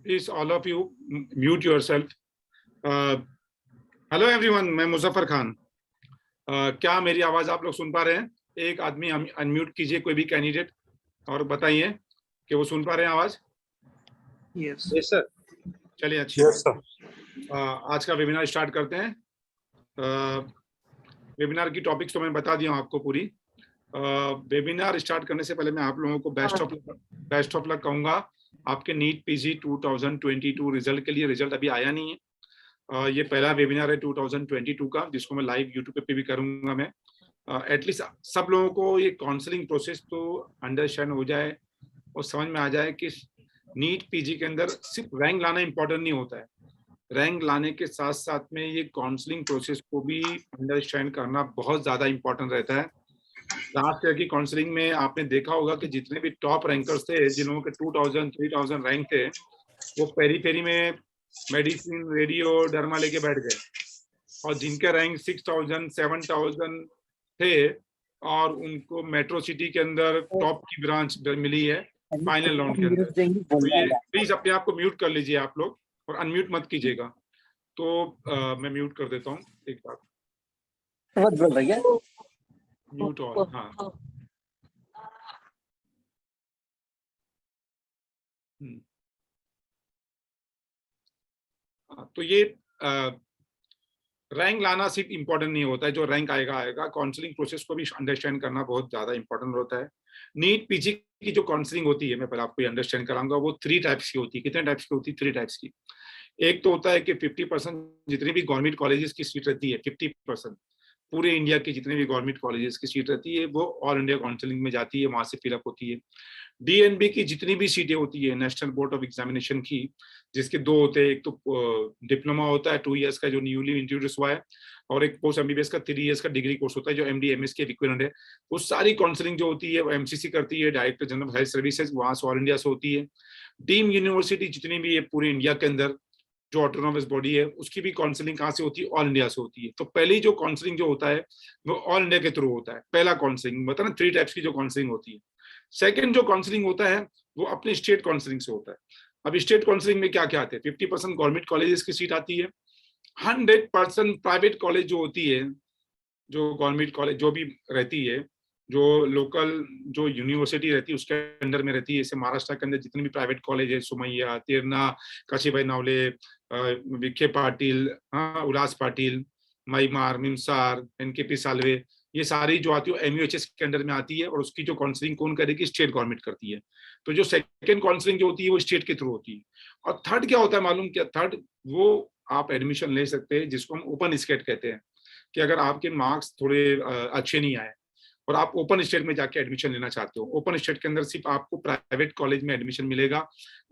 Please, all of you, mute yourself. Hello everyone, मैं मुजफ्फर खान। क्या मेरी आवाज आप लोग सुन पा रहे हैं? एक आदमी अनम्यूट कीजिए, कोई भी कैंडिडेट, और बताइए कि वो सुन पा रहे हैं आवाज। Yes sir. चलिए, अच्छी बात। आज का वेबिनार स्टार्ट करते हैं। वेबिनार की टॉपिक्स तो मैं बता दिया हूँ आपको पूरी। वेबिनार स्टार्ट करने से पहले मैं आप लोगों को बेस्ट ऑफ लक कहूंगा आपके नीट पीजी 2022 रिजल्ट के लिए। रिजल्ट अभी आया नहीं है। ये पहला वेबिनार है 2022 का, जिसको मैं लाइव यूट्यूब पे भी करूंगा। मैं एटलीस्ट सब लोगों को ये काउंसलिंग प्रोसेस तो अंडरस्टैंड हो जाए और समझ में आ जाए कि नीट पीजी के अंदर सिर्फ रैंक लाना इंपॉर्टेंट नहीं होता है। रैंक लाने के साथ साथ में ये काउंसलिंग प्रोसेस को भी अंडरस्टैंड करना बहुत ज्यादा इंपॉर्टेंट रहता है। लास्ट ईयर की काउंसलिंग में आपने देखा होगा कि जितने भी टॉप रैंकर्स थे, जिन लोगों के 2000 3000 रैंक थे, वो पेरी पेरी में मेडिसिन, रेडियो, डर्मा लेके बैठ गए। और जिनके रैंक 6000 7000 थे और उनको मेट्रो सिटी के अंदर टॉप की ब्रांच मिली है फाइनल राउंड के अंदर। तो ये प्लीज अपने आप को म्यूट कर लीजिए आप लोग, और अनम्यूट मत कीजिएगा। तो मैं म्यूट कर देता हूँ एक बार। Mute all. हाँ, तो ये रैंक लाना सिर्फ इंपॉर्टेंट नहीं होता है, जो रैंक आएगा आएगा। काउंसलिंग प्रोसेस को भी अंडरस्टैंड करना बहुत ज्यादा इंपॉर्टेंट होता है। नीट पीजी की जो काउंसलिंग होती है, मैं पहले आपको अंडरस्टैंड कराऊंगा। वो 3 टाइप्स की होती है। कितने टाइप्स की होती है? 3 टाइप्स की। एक तो होता है कि 50% जितनी भी गवर्नमेंट कॉलेजेस की सीट रहती है, 50% पूरे इंडिया की जितने भी गवर्नमेंट कॉलेजेस की सीट रहती है, वो ऑल इंडिया काउंसलिंग में जाती है, वहां से फिलअप होती है। डीएनबी की जितनी भी सीटें होती है, नेशनल बोर्ड ऑफ एग्जामिनेशन की, जिसके 2 होते हैं। एक तो डिप्लोमा होता है 2 इयर्स का, जो न्यूली इंट्रोड्यूस हुआ है, और एक पोस्ट एमबीबीएस का 3 इयर्स का डिग्री कोर्स होता है, जो एमडी एमएस के इक्विवेलेंट है। वो सारी काउंसलिंग जो होती है वो एमसीसी करती है, director general of health services, वहां से ऑल इंडिया से होती है। डीम यूनिवर्सिटी जितनी भी है पूरे इंडिया के अंदर, जो ऑटोनोमस बॉडी है, उसकी भी काउंसलिंग कहाँ से होती है? ऑल इंडिया से होती है। तो पहली जो काउंसलिंग जो होता है वो ऑल इंडिया के थ्रू होता है। पहला काउंसलिंग मतलब ना 3 टाइप्स की जो काउंसलिंग होती है। सेकंड जो काउंसलिंग होता है वो अपने स्टेट काउंसलिंग से होता है। अब स्टेट काउंसलिंग में क्या क्या आते हैं? 50% गवर्नमेंट कॉलेजेस की सीट आती है, 100% प्राइवेट कॉलेज जो होती है, जो गवर्नमेंट कॉलेज जो भी रहती है, जो लोकल जो यूनिवर्सिटी रहती है उसके अंडर में रहती है। जैसे महाराष्ट्र के अंदर जितने भी प्राइवेट कॉलेज है, सुमैया, तेरणा, काशीबाई नावले, विखे पाटिल, हाँ, उल्लास पाटिल, माईमार, मिमसार, एनकेपी सालवे, ये सारी जो आती है एमयूएचएस के अंडर में आती है। और उसकी जो काउंसलिंग कौन करेगी? स्टेट गवर्नमेंट करती है। तो जो सेकंड काउंसलिंग जो होती है वो स्टेट के थ्रू होती है। और थर्ड क्या होता है मालूम? क्या थर्ड? वो आप एडमिशन ले सकते हैं, जिसको हम ओपन स्टेट कहते हैं। कि अगर आपके मार्क्स थोड़े अच्छे नहीं आए और आप ओपन स्टेट में जाके एडमिशन लेना चाहते हो, ओपन स्टेट के अंदर सिर्फ आपको प्राइवेट कॉलेज में एडमिशन मिलेगा,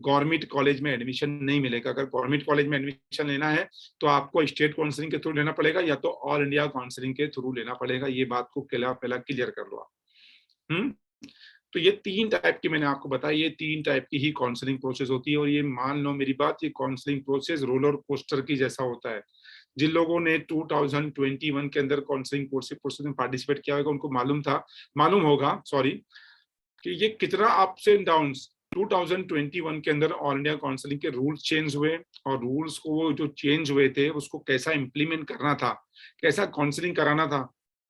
गवर्नमेंट कॉलेज में एडमिशन नहीं मिलेगा। अगर गवर्नमेंट कॉलेज में एडमिशन लेना है तो आपको स्टेट काउंसलिंग के थ्रू लेना पड़ेगा, या तो ऑल इंडिया काउंसलिंग के थ्रू लेना पड़ेगा। ये बात को पहला क्लियर कर लो आप। तो ये 3 टाइप की मैंने आपको बताया, ये 3 टाइप की ही काउंसलिंग प्रोसेस होती है। और ये मान लो मेरी बात, ये काउंसलिंग प्रोसेस रोलर कोस्टर की जैसा होता है। जिन लोगों ने 2021 के अंदर काउंसलिंग प्रोसेस में पार्टिसिपेट किया होगा उनको मालूम होगा कि ये कितना अप्स एंड डाउन्स 2021 के अंदर ऑल इंडिया काउंसलिंग के रूल्स चेंज हुए, और रूल्स को जो चेंज हुए थे उसको कैसा इंप्लीमेंट करना था, कैसा काउंसलिंग कराना था,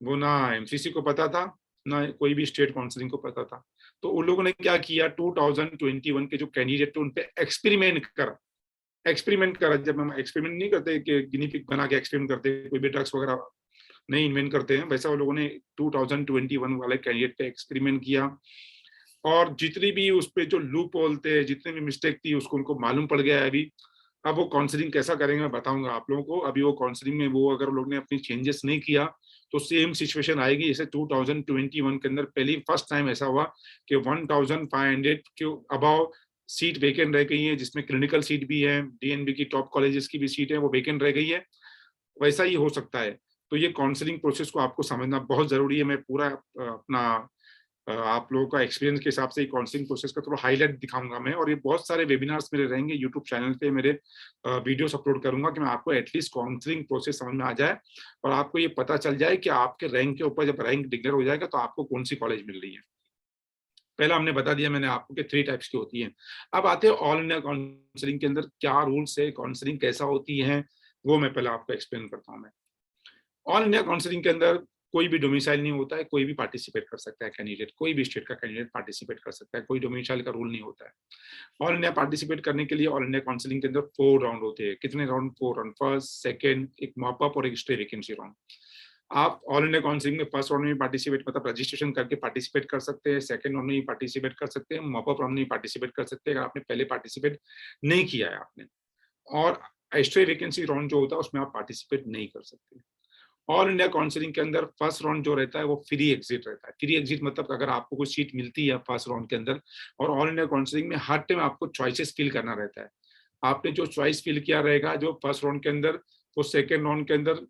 वो ना एमसीसी को पता था, ना कोई भी स्टेट काउंसलिंग को पता था। तो उन लोगों ने क्या किया, 2021 के जो कैंडिडेट थे उन पे एक्सपेरिमेंट करा। जब हम एक्सपेरिमेंट नहीं करते कि गिनी पिग बना के एक्सपेरिमेंट करते, कोई भी ड्रग्स वगैरह नहीं इन्वेंट करते हैं, वैसा वो लोगों ने 2021 वाले कैंडिडेट पे एक्सपेरिमेंट किया। और जितनी भी उस पे जो लूप होल थे, जितनी भी मिस्टेक थी, उसको उनको मालूम पड़ गया है अभी। अब वो काउंसलिंग कैसा करेंगे मैं बताऊंगा आप लोगों को। अभी वो काउंसलिंग में वो अगर लोग ने अपनी चेंजेस नहीं किया तो सेम सिचुएशन आएगी जैसे 2021 के अंदर पहली फर्स्ट टाइम ऐसा हुआ कि 1500 के अबाव सीट वेकेंट रह गई है, जिसमें क्लिनिकल सीट भी है, डीएनबी की टॉप कॉलेजेस की भी सीट है, वो वेकेंट रह गई है। वैसा ही हो सकता है। तो ये काउंसलिंग प्रोसेस को आपको समझना बहुत जरूरी है। मैं पूरा अपना आप लोगों का एक्सपीरियंस के हिसाब से काउंसलिंग प्रोसेस का थोड़ा हाईलाइट दिखाऊंगा मैं। और ये बहुत सारे वेबिनार्स मेरे रहेंगे यूट्यूब चैनल पे, मेरे वीडियोस अपलोड करूंगा कि मैं आपको एटलीस्ट काउंसलिंग प्रोसेस समझ में आ जाए और आपको ये पता चल जाए कि आपके रैंक के ऊपर जब रैंक डिक्लेयर हो जाएगा तो आपको कौन सी कॉलेज मिल रही है। पहला हमने बता दिया मैंने आपको कि 3 टाइप्स की होती है। अब आते हैं ऑल इंडिया काउंसलिंग के अंदर क्या रूल्स है, काउंसलिंग कैसा होती है, वो मैं पहले आपको एक्सप्लेन करता हूँ। मैं ऑल इंडिया काउंसलिंग के अंदर कोई भी डोमिसाइल नहीं होता है, कोई भी पार्टिसिपेट कर सकता है कैंडिडेट, कोई भी स्टेट का कैंडिडेट पार्टिसिपेट कर सकता है, कोई डोमिसाइल का रूल नहीं होता है। ऑल इंडिया पार्टिसिपेट करने के लिए ऑल इंडिया काउंसलिंग के अंदर 4 राउंड होते हैं। कितने राउंड? 4 राउंड, फर्स्ट, सेकंड, एक मॉप अप और एक स्टे वैकेंसी राउंड। आप ऑल इंडिया काउंसलिंग में फर्स्ट राउंड में पार्टिसिपेट मतलब रजिस्ट्रेशन करके पार्टिसिपेट कर सकते हैं, सेकंड राउंड में पार्टिसिपेट कर सकते हैं, मॉप अप राउंड में पार्टिसिपेट कर सकते हैं अगर आपने पहले पार्टिसिपेट नहीं किया है आपने, और स्टे वैकेंसी राउंड जो होता है उसमें आप पार्टिसिपेट नहीं कर सकते। ऑल इंडिया काउंसलिंग के अंदर फर्स्ट राउंड जो रहता है वो फ्री एग्जिट रहता है। फ्री एग्जिट मतलब अगर आपको कोई सीट मिलती है फर्स्ट राउंड के अंदर, और ऑल इंडिया काउंसलिंग में हर टाइम आपको चॉइसेस फिल करना रहता है। आपने जो चॉइस फिल किया रहेगा जो फर्स्ट राउंड के अंदर, वो सेकेंड राउंड के अंदर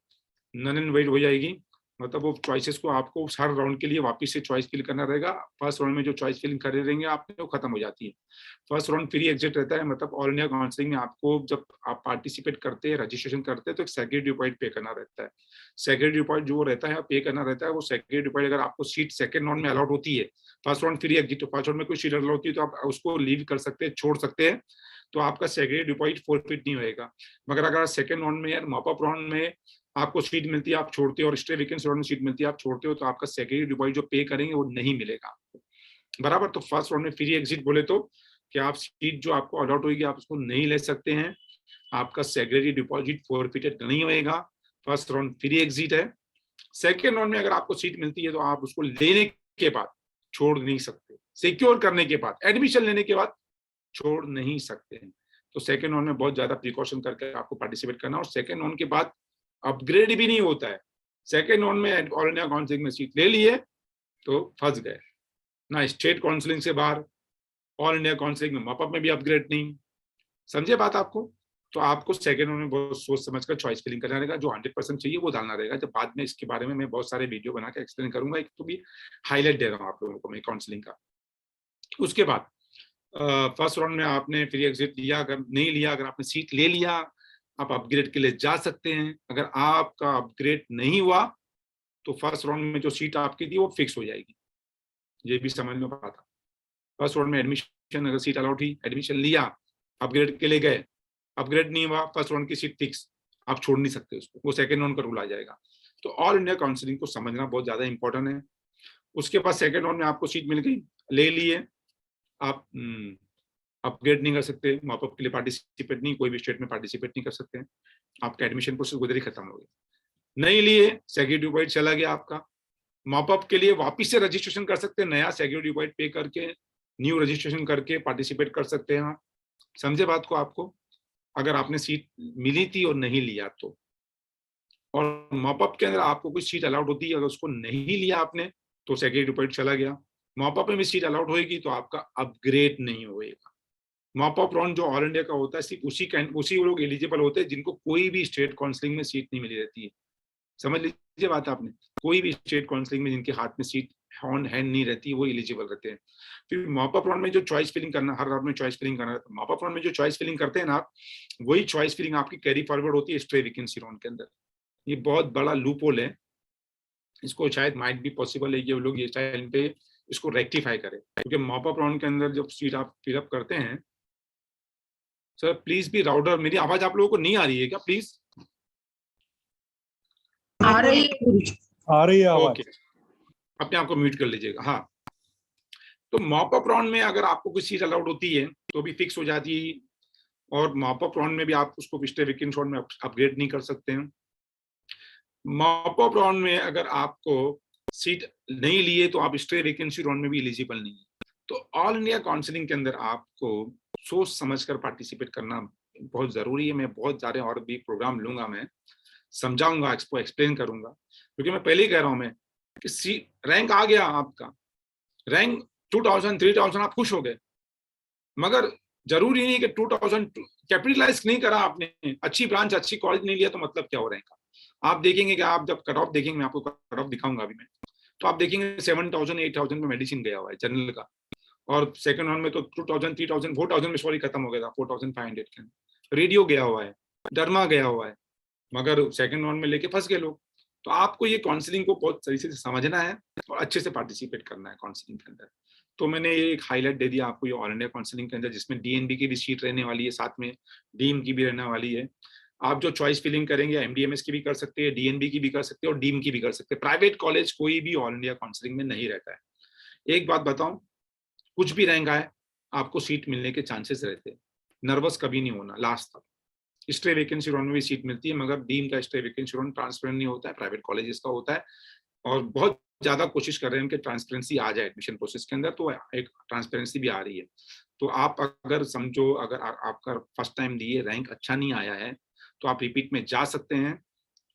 नन एंड वाइड हो जाएगी। मतलब वो चॉइसेस को आपको हर राउंड के लिए वापस से चॉइस फिल करना रहेगा। फर्स्ट राउंड में जो चॉइस फिल कर रहेंगे आपने वो खत्म हो जाती है। फर्स्ट राउंड फ्री एग्जिट रहता है, मतलब ऑल इंडिया काउंसलिंग में आपको जब आप पार्टिसिपेट करते हैं, रजिस्ट्रेशन करते हैं, तो एक सेक्रेटरी डिपॉजिट पे करना रहता है। सेक्रेटरी डिपॉजिट जो रहता है पे करना रहता है। वो सेक्रेटरी डिपॉजिट अगर आपको सीट सेकंड राउंड में अलाउड होती है, फर्स्ट राउंड फ्री एग्जिट, तो फर्स्ट राउंड में कोई सीट अलाउड होती है तो आप उसको लीव कर सकते हैं, छोड़ सकते हैं, तो आपका सेक्रेटरी डिपॉजिट फोरफिट नहीं होएगा। मगर अगर सेकंड राउंड में या मॉप अप राउंड में आपको सीट मिलती है आप छोड़ते हो, और स्टे वैकेंसी राउंड में सीट मिलती है आप छोड़ते हो, तो आपका सेक्रेटरी डिपॉजिट जो पे करेंगे वो नहीं मिलेगा बराबर। तो फर्स्ट राउंड में फ्री एग्जिट बोले तो कि आप सीट जो आपको अलॉट होगी आप उसको नहीं ले सकते हैं, आपका सेक्रेटरी डिपॉजिट फोरफिटेड नहीं होएगा। फर्स्ट राउंड फ्री एग्जिट है। सेकेंड राउंड में अगर आपको सीट मिलती है तो आप उसको लेने के बाद छोड़ नहीं सकते, सिक्योर करने के बाद, एडमिशन लेने के बाद छोड़ नहीं सकते हैं। तो सेकेंड राउंड में बहुत ज्यादा प्रिकॉशन करके आपको पार्टिसिपेट करना, और सेकेंड राउंड के बाद अपग्रेड भी नहीं होता है। सेकेंड राउंड में ऑल इंडिया काउंसलिंग में सीट ले लिए तो फंस गए ना, स्टेट काउंसलिंग से बाहर, ऑल इंडिया काउंसलिंग में मॉपअप में भी अपग्रेड नहीं। समझे बात आपको? तो आपको सेकंड राउंड में बहुत सोच समझ कर चॉइस फिलिंग करना रहेगा, जो 100% चाहिए वो डालना रहेगा। जब बाद में इसके बारे में मैं बहुत सारे वीडियो बना के एक्सप्लेन करूंगा, एक तो भी हाईलाइट दे रहा हूँ आप लोगों को मैं काउंसलिंग का। उसके बाद फर्स्ट राउंड में आपने फ्री एग्जिट लिया, अगर नहीं लिया, अगर आपने सीट ले लिया, आप अपग्रेड के लिए जा सकते हैं। अगर आपका अपग्रेड नहीं हुआ तो फर्स्ट राउंड में जो सीट आपकी थी वो फिक्स हो जाएगी। ये भी समझ में आता। फर्स्ट राउंड में एडमिशन अगर सीट अलाउड थी, एडमिशन लिया, अपग्रेड के लिए गए, अपग्रेड नहीं हुआ, फर्स्ट राउंड की सीट फिक्स, आप छोड़ नहीं सकते उसको, वो सेकंड राउंड का रूल आ जाएगा। तो ऑल इंडिया काउंसलिंग को समझना बहुत ज्यादा इंपॉर्टेंट है। उसके बाद सेकंड राउंड में आपको सीट मिल गई, ले लिए, आप अपग्रेड नहीं कर सकते, मॉपअप के लिए पार्टिसिपेट नहीं, कोई भी स्टेट में पार्टिसिपेट नहीं कर सकते हैं, आपका एडमिशन प्रोसेस उधर ही खत्म हो गया। नहीं लिए, सेक्रेटरी डिपॉजिट चला गया आपका, मॉपअप के लिए वापिस से रजिस्ट्रेशन कर सकते हैं, नया सेक्रेटरी डिपॉजिट पे करके न्यू रजिस्ट्रेशन करके पार्टिसिपेट कर सकते हैं आप। समझे बात को आपको? अगर आपने सीट मिली थी और नहीं लिया तो, और मॉपअप के अंदर आपको कोई सीट अलाउड होती है, अगर उसको नहीं लिया आपने तो सेक्रेटरी डिपॉजिट चला गया। मॉपअप में भी सीट अलाउड होगी तो आपका अपग्रेड नहीं होएगा। मॉपअप राउंड जो ऑल इंडिया का होता है सिर्फ उसी लोग एलिजिबल होते हैं जिनको कोई भी स्टेट काउंसलिंग में सीट नहीं मिली रहती है। समझ लीजिए बात आपने, कोई भी स्टेट काउंसलिंग में जिनके हाथ में सीट ऑन हैंड नहीं रहती वो एलिजिबल रहते हैं। फिर मॉपअप राउंड में जो चॉइस फिलिंग करना, हर राउंड में चॉइस फिलिंग करना, मॉपअप राउंड में जो चॉइस फिलिंग करते हैं ना आप, वही चॉइस फिलिंग आपकी कैरी फॉरवर्ड होती है स्टे वैकेंसी राउंड के अंदर। ये बहुत बड़ा लूप होल है, इसको शायद माइट भी पॉसिबल है कि वो लोग ये टाइम पे इसको रेक्टिफाई करें, क्योंकि मॉपअप राउंड के अंदर जब सीट आप फिलअप करते हैं, सर प्लीज भी राउटर, मेरी आवाज आप लोगों को नहीं आ रही है क्या? प्लीज आ रही है आवाज। ओके, अपने आप को म्यूट कर लीजिएगा। हाँ, तो मॉपअप राउंड में अगर आपको कोई सीट अलाउड होती है तो भी फिक्स हो जाती है, और मॉपअप राउंड में भी आप उसको पिछले वैकेंसी राउंड में अपग्रेड नहीं कर सकते हैं। मॉपअप राउंड में अगर आपको सीट नहीं लिए तो आप स्टे वैकेंसी राउंड में भी एलिजिबल नहीं है। तो ऑल इंडिया काउंसलिंग के अंदर आपको सोच समझकर पार्टिसिपेट करना बहुत जरूरी है। मैं बहुत सारे और भी प्रोग्राम लूंगा, मैं समझाऊंगा, एक्सपो एक्सप्लेन करूंगा, क्योंकि मैं पहले ही कह रहा हूं मैं कि रैंक आ गया आपका, रैंक 2000 3000 आप खुश हो गए, मगर जरूरी नहीं कि 2000 कैपिटलाइज नहीं करा आपने, अच्छी ब्रांच अच्छी कॉलेज नहीं लिया तो मतलब क्या हो रैंक का। आप देखेंगे कि आप जब कट ऑफ देखेंगे, मैं आपको कट ऑफ दिखाऊंगा अभी मैं, तो आप देखेंगे 7000 8000 में मेडिसिन गया हुआ है जनरल का, और सेकंड राउंड में तो 2000 3000 4000 में सॉरी खत्म हो गया था, 4500 के रेडियो गया हुआ है, डरमा गया हुआ है, मगर सेकंड राउंड में लेके फंस गए लोग। तो आपको ये काउंसलिंग को बहुत सही से समझना है और अच्छे से पार्टिसिपेट करना है काउंसलिंग के अंदर। तो मैंने ये एक हाईलाइट दे दिया आपको ये ऑल इंडिया काउंसलिंग के अंदर, जिसमें डीएनबी की भी सीट रहने वाली है, साथ में डीम की भी रहने वाली है। आप जो चॉइस फिलिंग करेंगे एमडीएमएस की भी कर सकते हैं, डीएनबी की भी कर सकते हैं और डीम की भी कर सकते हैं। प्राइवेट कॉलेज कोई भी ऑल इंडिया काउंसलिंग में नहीं रहता है। एक बात बताऊं, कुछ भी रैंक आए आपको सीट मिलने के चांसेस रहते हैं। नर्वस कभी नहीं होना लास्ट तक। स्टे वैकेंसी राउंड में भी सीट मिलती है, मगर डीम का स्टे वैकेंसी राउंड ट्रांसपेरेंट नहीं होता है, प्राइवेट कॉलेजेस का होता है। और बहुत ज्यादा कोशिश कर रहे हैं कि ट्रांसपेरेंसी आ जाए एडमिशन प्रोसेस के अंदर, तो एक ट्रांसपेरेंसी भी आ रही है। तो आप अगर समझो, अगर आपका फर्स्ट टाइम दिए रैंक अच्छा नहीं आया है तो आप रिपीट में जा सकते हैं।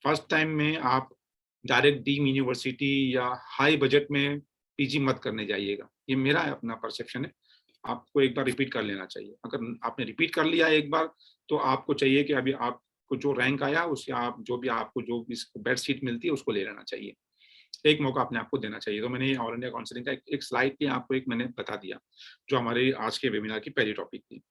फर्स्ट टाइम में आप डायरेक्ट डीम यूनिवर्सिटी या हाई बजट में पीजी मत करने जाइएगा, ये मेरा अपना परसेप्शन है। आपको एक बार रिपीट कर लेना चाहिए। अगर आपने रिपीट कर लिया एक बार, तो आपको चाहिए कि अभी आपको जो रैंक आया उससे आप जो भी आपको जो भी बेस्ट सीट मिलती है उसको ले लेना चाहिए। एक मौका अपने आपको देना चाहिए। तो मैंने ऑल इंडिया काउंसलिंग का एक स्लाइड पे आपको एक मैंने बता दिया, जो हमारे आज के वेबिनार की पहली टॉपिक थी।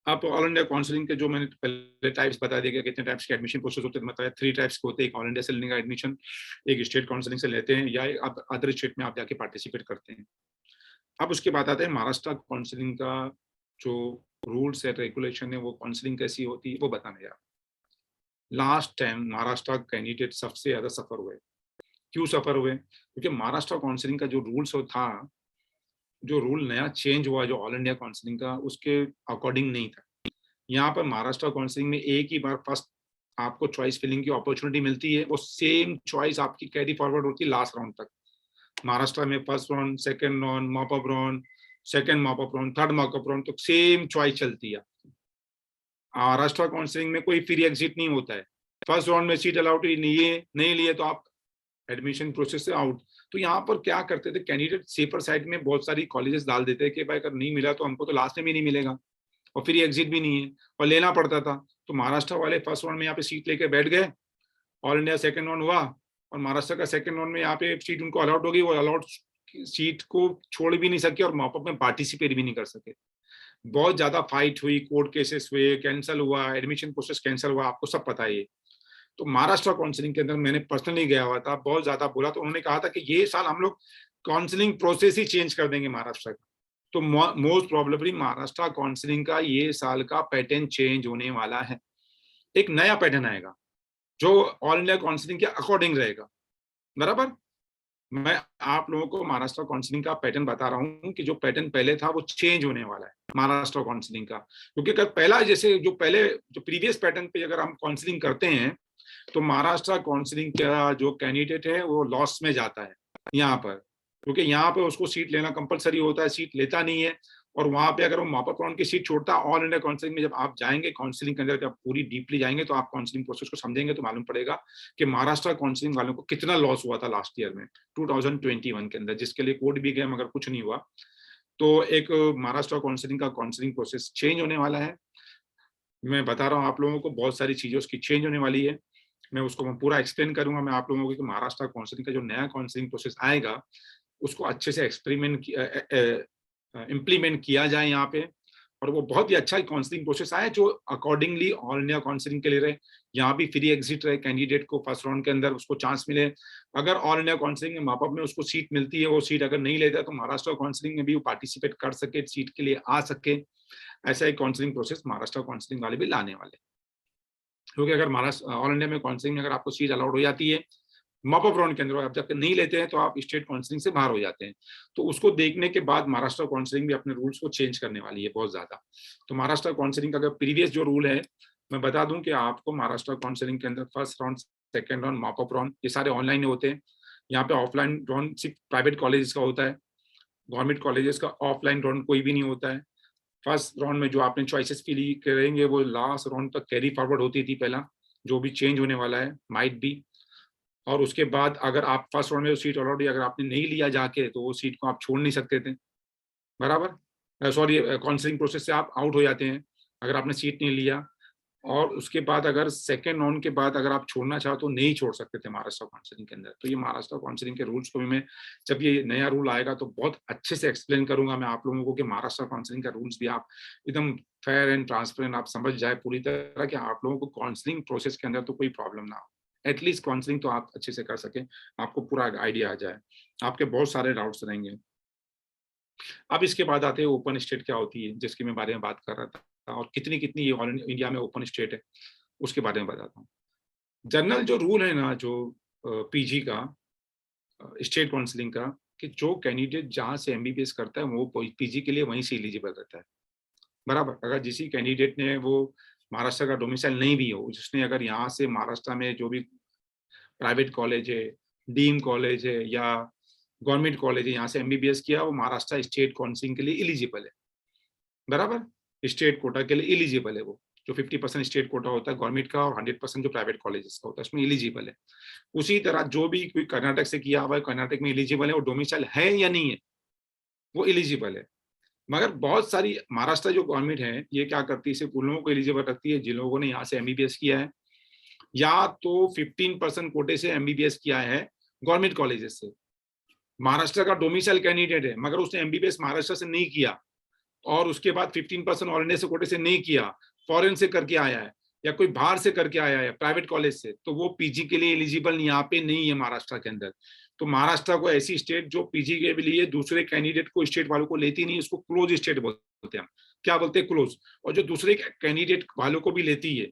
आप ऑल इंडिया काउंसलिंग के जो मैंने पहले टाइप्स बता दिए, कितने टाइप्स के एडमिशन प्रोसेस होते हैं, बताया 3 टाइप्स के होते हैं। एक ऑल इंडिया से लेने का एडमिशन, एक स्टेट काउंसलिंग से लेते हैं, या आप अदर स्टेट में आप जाके पार्टिसिपेट करते हैं। अब उसके बाद आते हैं महाराष्ट्र काउंसलिंग का जो रूल्स है, रेगुलेशन है, वो काउंसलिंग कैसी होती है वो बताने यार। लास्ट टाइम महाराष्ट्र कैंडिडेट सबसे ज्यादा सफर हुए। क्यों सफर हुए? क्योंकि महाराष्ट्र काउंसलिंग का जो रूल्स था, जो रूल नया चेंज हुआ जो ऑल इंडिया काउंसलिंग का, उसके अकॉर्डिंग नहीं था। यहाँ पर महाराष्ट्र काउंसलिंग में एक ही बार फर्स्ट आपको चॉइस फिलिंग की अपॉर्चुनिटी मिलती है, वो सेम चॉइस आपकी कैरी फॉरवर्ड होती है लास्ट राउंड तक। महाराष्ट्र में first round, second round, mop up round, second mop up round, third mop up round, तो सेम चॉइस चलती है। महाराष्ट्र काउंसलिंग में कोई फ्री एग्जिट नहीं होता है। फर्स्ट राउंड में सीट अलाउड नहीं लिए तो आप एडमिशन प्रोसेस से आउट। तो यहाँ पर क्या करते थे कैंडिडेट, सेफर साइड में बहुत सारी कॉलेजेस डाल देते हैं कि भाई अगर नहीं मिला तो हमको तो लास्ट में भी नहीं मिलेगा और फ्री एग्जिट भी नहीं है और लेना पड़ता था। तो महाराष्ट्र वाले फर्स्ट राउंड में यहाँ पे सीट लेके बैठ गए, ऑल इंडिया सेकंड राउंड हुआ और महाराष्ट्र का सेकंड राउंड में यहाँ पे सीट उनको अलॉट हो गई। वो अलॉट सीट को छोड़ भी नहीं सके और मॉपअप में पार्टिसिपेट भी नहीं कर सके। बहुत ज्यादा फाइट हुई, कोर्ट केसेस हुए, कैंसिल हुआ, एडमिशन प्रोसेस कैंसिल हुआ, आपको सब पता है ये। तो महाराष्ट्र काउंसलिंग के अंदर मैंने पर्सनली गया हुआ था, बहुत ज्यादा बोला, तो उन्होंने कहा था कि ये साल हम लोग काउंसलिंग प्रोसेस ही चेंज कर देंगे महाराष्ट्र का। तो मोस्ट प्रोबेबली महाराष्ट्र काउंसलिंग का ये साल का पैटर्न चेंज होने वाला है। एक नया पैटर्न आएगा जो ऑल इंडिया काउंसलिंग के अकॉर्डिंग रहेगा। बराबर, मैं आप लोगों को महाराष्ट्र काउंसलिंग का पैटर्न बता रहा हूँ कि जो पैटर्न पहले था वो चेंज होने वाला है महाराष्ट्र काउंसलिंग का। क्योंकि अगर पहला जैसे जो प्रीवियस पैटर्न पे अगर हम काउंसलिंग करते हैं तो महाराष्ट्र काउंसलिंग का जो कैंडिडेट है वो लॉस में जाता है यहाँ पर, क्योंकि यहाँ पे उसको सीट लेना कंपलसरी होता है, सीट लेता नहीं है। और वहां पे अगर वो मॉपअप राउंड की सीट छोड़ता है, ऑल इंडिया काउंसलिंग में जब आप जाएंगे, काउंसलिंग के अंदर जब पूरी डीपली जाएंगे तो आप काउंसलिंग प्रोसेस को समझेंगे तो मालूम पड़ेगा कि महाराष्ट्र काउंसलिंग वालों को कितना लॉस हुआ था लास्ट ईयर में 2021 के अंदर, जिसके लिए कोर्ट भी गए मगर कुछ नहीं हुआ। तो एक महाराष्ट्र काउंसलिंग का काउंसलिंग प्रोसेस चेंज होने वाला है। मैं बता रहा हूँ आप लोगों को, बहुत सारी चीजें उसकी चेंज होने वाली है। मैं पूरा एक्सप्लेन करूंगा मैं आप लोगों को कि महाराष्ट्र काउंसलिंग का जो नया काउंसलिंग प्रोसेस आएगा उसको अच्छे से इम्प्लीमेंट किया जाए यहाँ पे, और वो बहुत ही अच्छा काउंसलिंग प्रोसेस आए जो अकॉर्डिंगली ऑल इंडिया काउंसलिंग के लिए रहे। यहाँ भी फ्री एग्जिट रहे, कैंडिडेट को फर्स्ट राउंड के अंदर उसको चांस मिले। अगर ऑल इंडिया काउंसलिंग में मापअप में उसको सीट मिलती है, वो सीट अगर नहीं लेता तो महाराष्ट्र काउंसलिंग में भी वो पार्टिसिपेट कर सके, सीट के लिए आ सके। ऐसा एक काउंसलिंग प्रोसेस महाराष्ट्र काउंसलिंग वाले भी लाने वाले। क्योंकि अगर महाराष्ट्र ऑल इंडिया में काउंसलिंग में अगर आपको सीट अलाउड हो जाती है, मॉपअप राउंड के अंदर आप जब नहीं लेते हैं तो आप स्टेट काउंसलिंग से बाहर हो जाते हैं। तो उसको देखने के बाद महाराष्ट्र काउंसलिंग भी अपने रूल्स को चेंज करने वाली है बहुत ज्यादा। तो महाराष्ट्र काउंसलिंग का अगर प्रीवियस जो रूल है मैं बता दूं कि आपको महाराष्ट्र काउंसलिंग के अंदर first round, second round, mop up round ये सारे ऑनलाइन होते हैं। यहाँ पे ऑफलाइन राउंड सिर्फ प्राइवेट कॉलेजेस का होता है, गवर्नमेंट कॉलेजेस का ऑफलाइन राउंड कोई भी नहीं होता है। फर्स्ट राउंड में जो आपने चॉइसेस फिल करेंगे वो लास्ट राउंड तक कैरी फॉरवर्ड होती थी पहला, जो भी चेंज होने वाला है माइट बी। और उसके बाद अगर आप फर्स्ट राउंड में सीट ऑलरेडी अगर आपने नहीं लिया जाके तो वो सीट को आप छोड़ नहीं सकते थे। बराबर, सॉरी, काउंसलिंग प्रोसेस से आप आउट हो जाते हैं अगर आपने सीट नहीं लिया। और उसके बाद अगर सेकेंड राउंड के बाद अगर आप छोड़ना चाहो तो नहीं छोड़ सकते थे महाराष्ट्र काउंसलिंग के अंदर। तो ये महाराष्ट्र काउंसलिंग के रूल्स को भी मैं, जब ये नया रूल आएगा तो बहुत अच्छे से एक्सप्लेन करूंगा मैं आप लोगों को कि महाराष्ट्र काउंसलिंग का रूल्स भी आप एकदम फेयर एंड ट्रांसपेरेंट आप समझ जाए पूरी तरह, कि आप लोगों को काउंसलिंग प्रोसेस के अंदर तो कोई प्रॉब्लम ना हो। एटलीस्ट काउंसलिंग तो आप अच्छे से कर सके, आपको पूरा आइडिया आ जाए। आपके बहुत सारे डाउट्स रहेंगे अब इसके बाद आते हैं ओपन स्टेट क्या होती है, जिसके मैं बारे में बात कर रहा था, और कितनी कितनी ऑल इंडिया में ओपन स्टेट है उसके बारे में बताता हूँ। जनरल जो रूल है ना, जो पीजी का, स्टेट काउंसलिंग का, कि जो कैंडिडेट जहाँ से एमबीबीएस करता है वो पीजी के लिए वहीं से एलिजिबल रहता है। बराबर, अगर जिसी कैंडिडेट ने वो महाराष्ट्र का डोमिसाइल नहीं भी हो, जिसने अगर यहाँ से महाराष्ट्र में जो भी प्राइवेट कॉलेज है, डीम कॉलेज है या गवर्नमेंट कॉलेज है, यहाँ से एमबीबीएस किया, वो महाराष्ट्र स्टेट काउंसलिंग के लिए एलिजिबल है। बराबर, स्टेट कोटा के लिए एलिजिबल है वो। जो 50% स्टेट कोटा होता है गवर्नमेंट का और 100% जो प्राइवेट कॉलेजेस का होता है उसमें एलिजिबल है। उसी तरह जो भी कोई कर्नाटक से किया हुआ है, कर्नाटक में एलिजिबल है, वो डोमिसाइल है या नहीं है, वो एलिजिबल है। मगर बहुत सारी महाराष्ट्र जो गवर्नमेंट है ये क्या करती है, सिर्फ उन लोगों को एलिजिबल रखती है जिन लोगों ने यहाँ से एमबीबीएस किया है, या तो 15% कोटे से एमबीबीएस किया है गवर्नमेंट कॉलेजेस से। महाराष्ट्र का डोमिसाइल कैंडिडेट है मगर उसने एमबीबीएस महाराष्ट्र से नहीं किया, और उसके बाद 15% ऑल इंडिया से कोटे से नहीं किया, फॉरेन से करके आया है या कोई बाहर से करके आया है प्राइवेट कॉलेज से, तो वो पीजी के लिए एलिजिबल यहाँ पे नहीं है महाराष्ट्र के अंदर। तो महाराष्ट्र को ऐसी स्टेट जो पीजी के लिए दूसरे कैंडिडेट को, स्टेट वालों को लेती नहीं, उसको क्लोज स्टेट बोलते हैं। क्या बोलते हैं? क्लोज। और जो दूसरे कैंडिडेट वालों को भी लेती है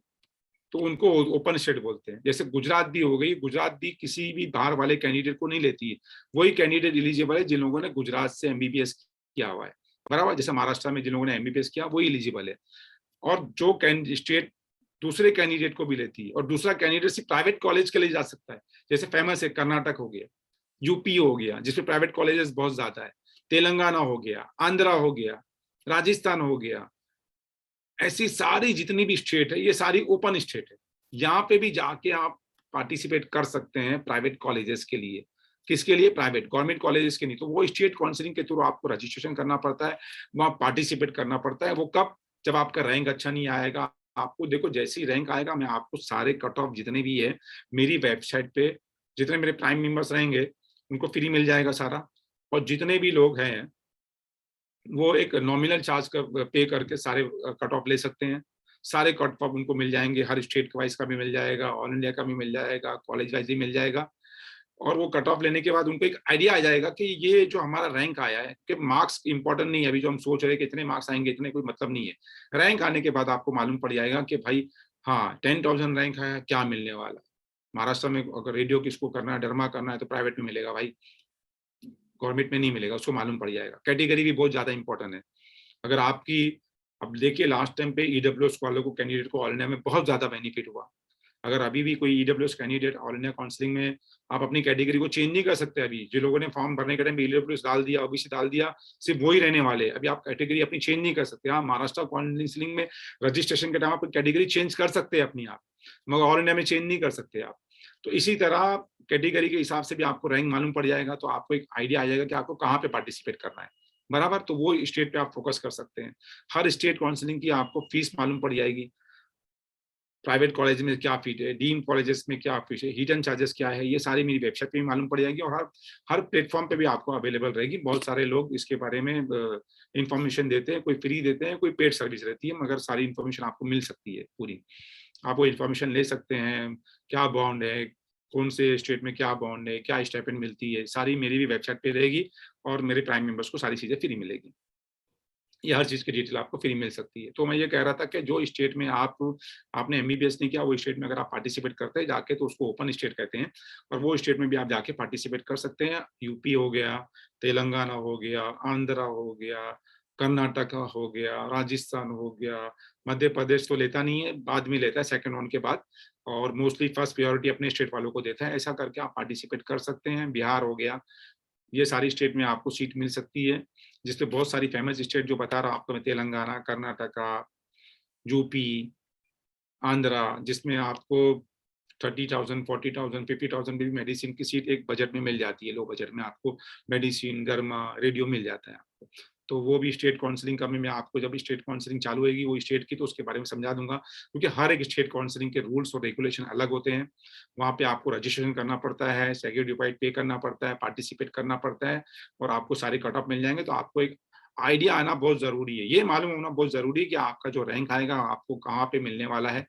तो उनको ओपन स्टेट बोलते हैं। जैसे गुजरात भी हो गई, गुजरात भी किसी भी बाहर वाले कैंडिडेट को नहीं लेती है, वही कैंडिडेट एलिजिबल है जिन लोगों ने गुजरात से एमबीबीएस किया हुआ है। बराबर, जैसे महाराष्ट्र में जिन लोगों ने एमबीबीएस किया वही एलिजिबल है। और जो स्टेट दूसरे कैंडिडेट को भी लेती है, और दूसरा कैंडिडेट सिर्फ प्राइवेट कॉलेज के लिए जा सकता है। जैसे फेमस है कर्नाटक हो गया, यूपी हो गया जिसमें प्राइवेट कॉलेजेस बहुत ज्यादा है, तेलंगाना हो गया, आंध्रा हो गया, राजस्थान हो गया, ऐसी सारी जितनी भी स्टेट है ये सारी ओपन स्टेट है। यहाँ पे भी जाके आप पार्टिसिपेट कर सकते हैं प्राइवेट कॉलेजेस के लिए। किसके लिए? प्राइवेट, गवर्नमेंट कॉलेजेस के नहीं। तो वो स्टेट काउंसलिंग के थ्रू आपको रजिस्ट्रेशन करना पड़ता है, वहां पार्टिसिपेट करना पड़ता है। वो कब? जब आपका रैंक अच्छा नहीं आएगा। आपको देखो जैसे ही रैंक आएगा मैं आपको सारे कट ऑफ जितने भी है मेरी वेबसाइट पे, जितने मेरे प्राइम मेंबर्स रहेंगे उनको फ्री मिल जाएगा सारा। और जितने भी लोग हैं वो एक नॉमिनल चार्ज पे करके सारे कट ऑफ ले सकते हैं। सारे कट ऑफ उनको मिल जाएंगे, हर स्टेट वाइज का भी मिल जाएगा, ऑल इंडिया का भी मिल जाएगा, कॉलेज वाइज भी मिल जाएगा। और वो कट ऑफ लेने के बाद उनको एक आइडिया आ जाएगा कि ये जो हमारा रैंक आया है, कि मार्क्स इंपॉर्टेंट नहीं है। अभी जो हम सोच रहे हैं कि इतने मार्क्स आएंगे, इतने कोई मतलब नहीं है। रैंक आने के बाद आपको मालूम पड़ जाएगा कि भाई हाँ 10,000 रैंक है, क्या मिलने वाला है। महाराष्ट्र में अगर रेडियो किसको करना है, डरमा करना है तो प्राइवेट में मिलेगा भाई, गवर्नमेंट में नहीं मिलेगा, उसको मालूम पड़ जाएगा। कैटेगरी भी बहुत ज्यादा इंपॉर्टेंट है। अगर आपकी, अब देखिए लास्ट टाइम पे ईडब्ल्यूएस वालों को, कैंडिडेट को ऑल इंडिया में बहुत ज्यादा बेनिफिट हुआ। अगर अभी भी कोई EWS candidate all India counselling में, आप अपनी कैटेगरी को चेंज नहीं कर सकते। अभी जो लोगों ने फॉर्म भरने के टाइम ईडब्ल्यूएस डाल दिया, ओबीसी डाल दिया, सिर्फ वही रहने वाले। अभी आप कैटेगरी अपनी चेंज नहीं कर सकते। हाँ, महाराष्ट्र काउंसलिंग में रजिस्ट्रेशन के टाइम आप कैटेगरी चेंज कर सकते हैं अपनी आप, मगर ऑल इंडिया में चेंज नहीं कर सकते आप। तो इसी तरह कैटेगरी के हिसाब से भी आपको रैंक मालूम पड़ जाएगा, तो आपको एक आइडिया आ जाएगा कि आपको कहाँ पे पार्टिसिपेट करना है। बराबर, तो वो स्टेट पे आप फोकस कर सकते हैं। हर स्टेट काउंसलिंग की आपको फीस मालूम पड़ जाएगी। प्राइवेट कॉलेज में क्या फीस है, डीम कॉलेजेस में क्या फीस है, हिडन चार्जेस क्या है, ये सारी मेरी वेबसाइट पे भी मालूम पड़ जाएगी। और हर हर प्लेटफॉर्म पे भी आपको अवेलेबल रहेगी। बहुत सारे लोग इसके बारे में इंफॉर्मेशन देते हैं, कोई फ्री देते हैं, कोई पेड सर्विस रहती है, मगर सारी इन्फॉर्मेशन आपको मिल सकती है पूरी। आप वो इन्फॉर्मेशन ले सकते हैं, क्या बॉन्ड है, कौन से स्टेट में क्या बॉन्ड है, क्या स्टाइपेंड मिलती है, सारी मेरी भी वेबसाइट पे रहेगी। और मेरे प्राइम मेंबर्स को सारी चीजें फ्री मिलेगी। ये हर चीज की डिटेल आपको फ्री मिल सकती है। तो मैं ये कह रहा था कि जो स्टेट में आपने एमबीबीएस नहीं किया, वो स्टेट में अगर आप पार्टिसिपेट करते हैं जाके, तो उसको ओपन स्टेट कहते हैं। और वो स्टेट में भी आप जाके पार्टिसिपेट कर सकते हैं। यूपी हो गया, तेलंगाना हो गया, आंध्रा हो गया, कर्नाटका हो गया, राजस्थान हो गया। मध्य प्रदेश तो लेता नहीं है, बाद में लेता है सेकंड राउंड के बाद, और मोस्टली फर्स्ट प्रायोरिटी अपने स्टेट वालों को देता है। ऐसा करके आप पार्टिसिपेट कर सकते हैं। बिहार हो गया, ये सारी स्टेट में आपको सीट मिल सकती है। जिसपे बहुत सारी फेमस स्टेट जो बता रहा हूं आपको मैं, तेलंगाना, कर्नाटका, यूपी, आंध्रा, जिसमें आपको 30,000, 40,000, 50,000 भी मेडिसिन की सीट एक बजट में मिल जाती है। लो बजट में आपको मेडिसिन, गर्मा, रेडियो मिल जाता है आपको। तो वो भी स्टेट काउंसलिंग का मैं आपको, जब स्टेट काउंसलिंग चालू होगी वो स्टेट की, तो उसके बारे में समझा दूंगा। क्योंकि हर एक स्टेट काउंसलिंग के रूल्स और रेगुलेशन अलग होते हैं। वहाँ पे आपको रजिस्ट्रेशन करना पड़ता है, सेक्रेटरी डिपॉजिट पे करना पड़ता है, पार्टिसिपेट करना पड़ता है, और आपको सारे कट ऑफ मिल जाएंगे। तो आपको एक आइडिया आना बहुत जरूरी है, ये मालूम होना बहुत जरूरी है कि आपका जो रैंक आएगा आपको कहाँ पे मिलने वाला है।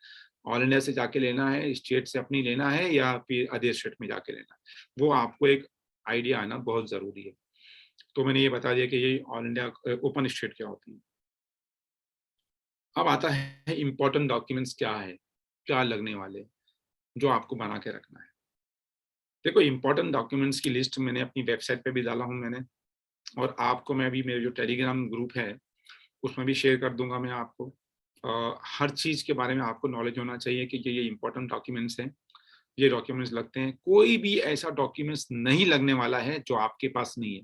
ऑल इंडिया से जाके लेना है, स्टेट से अपनी लेना है, या फिर अदर स्टेट में जाके लेना है, वो आपको एक आइडिया आना बहुत जरूरी है। तो मैंने ये बता दिया कि ये ऑल इंडिया ओपन स्टेट क्या होती है। अब आता है इंपॉर्टेंट डॉक्यूमेंट्स क्या है, क्या लगने वाले, जो आपको बना के रखना है। देखो, इंपॉर्टेंट डॉक्यूमेंट्स की लिस्ट मैंने अपनी वेबसाइट पे भी डाला हूँ मैंने, और आपको मैं अभी मेरे जो टेलीग्राम ग्रुप है उसमें भी शेयर कर दूंगा मैं आपको। हर चीज़ के बारे में आपको नॉलेज होना चाहिए कि ये इंपॉर्टेंट डॉक्यूमेंट्स हैं, ये डॉक्यूमेंट्स लगते हैं। कोई भी ऐसा डॉक्यूमेंट्स नहीं लगने वाला है जो आपके पास नहीं है।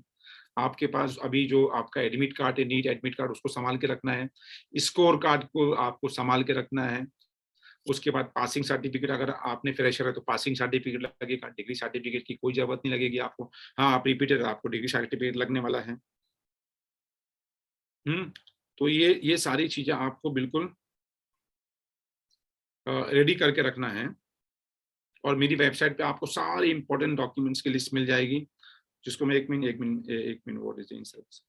आपके पास अभी जो आपका एडमिट कार्ड है, नीट एडमिट कार्ड, उसको संभाल के रखना है। स्कोर कार्ड को आपको संभाल के रखना है। उसके बाद पासिंग सर्टिफिकेट, अगर आपने फ्रेशर है तो पासिंग सर्टिफिकेट लगेगा, डिग्री सर्टिफिकेट की कोई जरूरत नहीं लगेगी आपको। हाँ, आप रिपीटेड, आपको डिग्री सर्टिफिकेट लगने वाला है। तो ये सारी चीजें आपको बिल्कुल रेडी करके रखना है। और मेरी वेबसाइट पे आपको सारे इंपॉर्टेंट डॉक्यूमेंट्स की लिस्ट मिल जाएगी, जिसको मैं एक मिनट व्हाट इज इंसर्ट।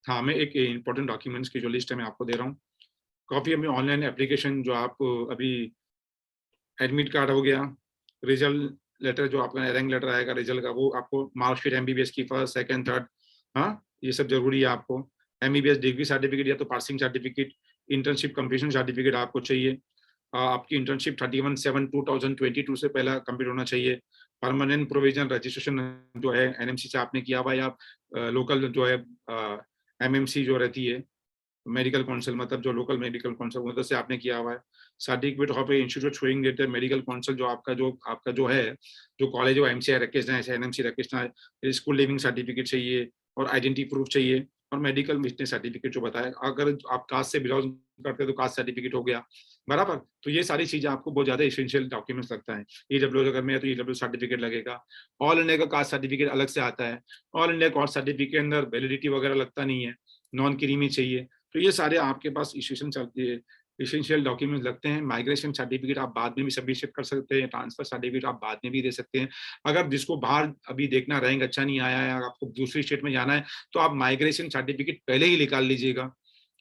हाँ, मैं एक इंपॉर्टेंट डॉक्यूमेंट्स की जो लिस्ट है मैं आपको दे रहा हूँ। काफी अभी ऑनलाइन एप्लीकेशन जो आप अभी एडमिट कार्ड हो गया, रिजल्ट लेटर, जो आपका रैंक लेटर आएगा रिजल्ट का, वो आपको मार्कशीट एमबीबीएस की फर्स्ट सेकंड थर्ड, हाँ ये सब जरूरी है आपको। एमबीबीएस डिग्री सर्टिफिकेट या तो passing certificate, internship completion certificate आपको चाहिए। आपकी इंटर्नशिप 31/7/2022 से पहला कंप्लीट होना चाहिए। परमानेंट प्रोविजन रजिस्ट्रेशन जो है एनएमसी से आपने किया हुआ, या लोकल जो है एमएमसी जो रहती है, मेडिकल काउंसिल, मतलब जो लोकल मेडिकल काउंसिल उधर से आपने किया हुआ है। Certificate of institute showing that medical council, जो आपका जो है, जो कॉलेज हो एमसीआई रजिस्टर्ड है, एनएमसी रजिस्टर्ड है। स्कूल लिविंग सर्टिफिकेट चाहिए, और आइडेंटिटी प्रूफ चाहिए, और मेडिकल बिजनेस सर्टिफिकेट जो बताया। अगर आप कास्ट से बिलोंग करते हैं तो कास्ट सर्टिफिकेट हो गया, बराबर। तो ये सारी चीजें आपको बहुत ज्यादा एसेंशियल डॉक्यूमेंट्स लगता है। ईडब्ल्यू अगर मैं तो ईडब्ल्यू सर्टिफिकेट लगेगा। ऑल इंडिया का कास्ट सर्टिफिकेट अलग से आता है। ऑल इंडिया कास्ट सर्टिफिकेट के अंदर वैलिडिटी वगैरह लगता नहीं है, नॉन क्रीमी चाहिए। तो ये सारे आपके पास इसेंशियल डॉक्यूमेंट्स लगते हैं। माइग्रेशन सर्टिफिकेट आप बाद में भी सबमिट कर सकते हैं, ट्रांसफर सर्टिफिकेट आप बाद में भी दे सकते हैं। अगर जिसको बाहर अभी देखना, रैंक अच्छा नहीं आया है, आपको दूसरी स्टेट में जाना है, तो आप माइग्रेशन सर्टिफिकेट पहले ही निकाल लीजिएगा,